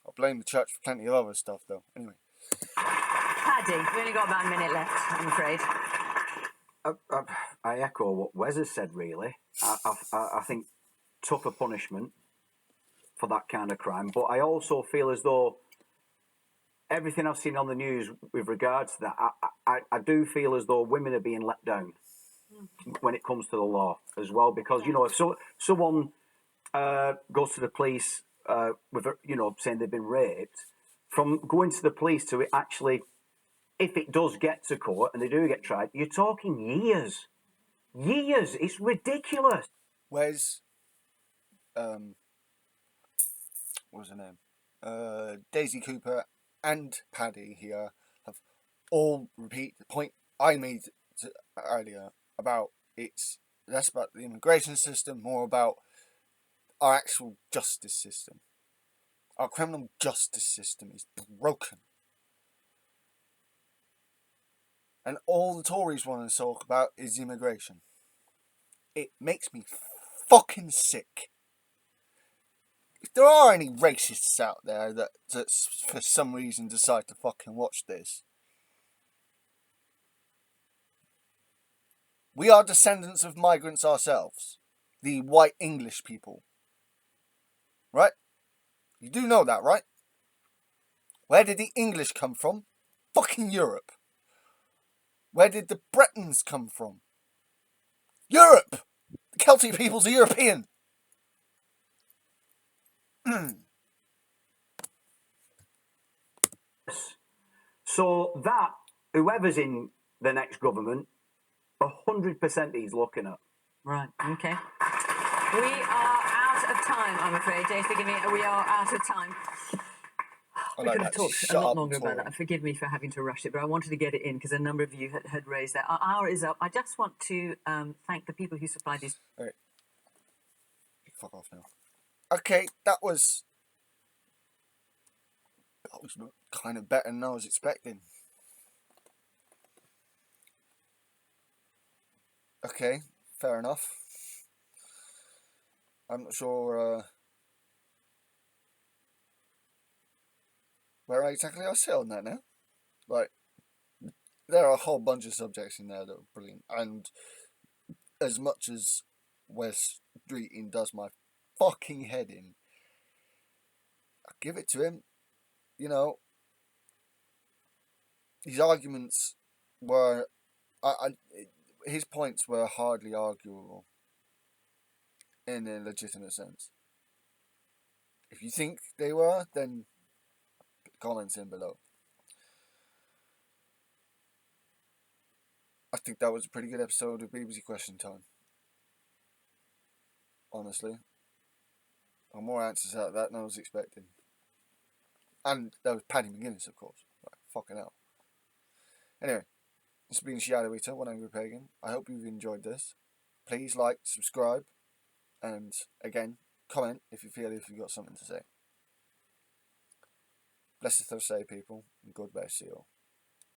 I'll blame the Church for plenty of other stuff, though. Anyway. Paddy, we've only got about a minute left, I'm afraid. I echo what Wes has said, really. I think tougher punishment for that kind of crime. But I also feel as though everything I've seen on the news with regards to that, I do feel as though women are being let down when it comes to the law as well. Because, if someone goes to the police with, saying they've been raped, from going to the police to it actually, if it does get to court and they do get tried, you're talking years. Years. It's ridiculous. Where's what was her name? Daisy Cooper and Paddy here have all repeat the point I made earlier about it's less about the immigration system, more about our actual justice system. Our criminal justice system is broken. And all the Tories want to talk about is immigration. It makes me fucking sick. If there are any racists out there that for some reason decide to fucking watch this, we are descendants of migrants ourselves. The white English people. Right? You do know that, right? Where did the English come from? Fucking Europe. Where did the Bretons come from? Europe! The Celtic peoples are European. So that whoever's in the next government, 100% he's looking at. Right. Okay. We are out of time, I'm afraid. James, forgive me. We are out of time. We could have talked a lot longer about that. Forgive me for having to rush it, but I wanted to get it in because a number of you had raised that. Our hour is up. I just want to thank the people who supplied these. All right. Fuck off now. Okay, that was kind of better than I was expecting. Okay, fair enough. I'm not sure where exactly I sit on that now. Like, there are a whole bunch of subjects in there that are brilliant, and as much as Wes Streeting does my fucking head in, I give it to him. You know, his arguments were, his points were hardly arguable in a legitimate sense. If you think they were, then put comments in below. I think that was a pretty good episode of BBC Question Time. Honestly. I got more answers out of that than I was expecting. And there was Paddy McGuinness, of course. Right, fucking hell. Anyway, this has been Shadow Eater, One Angry Pagan. I hope you've enjoyed this. Please like, subscribe, and again, comment if you feel if you've got something to say. Bless the Thursday, people, and God bless you all.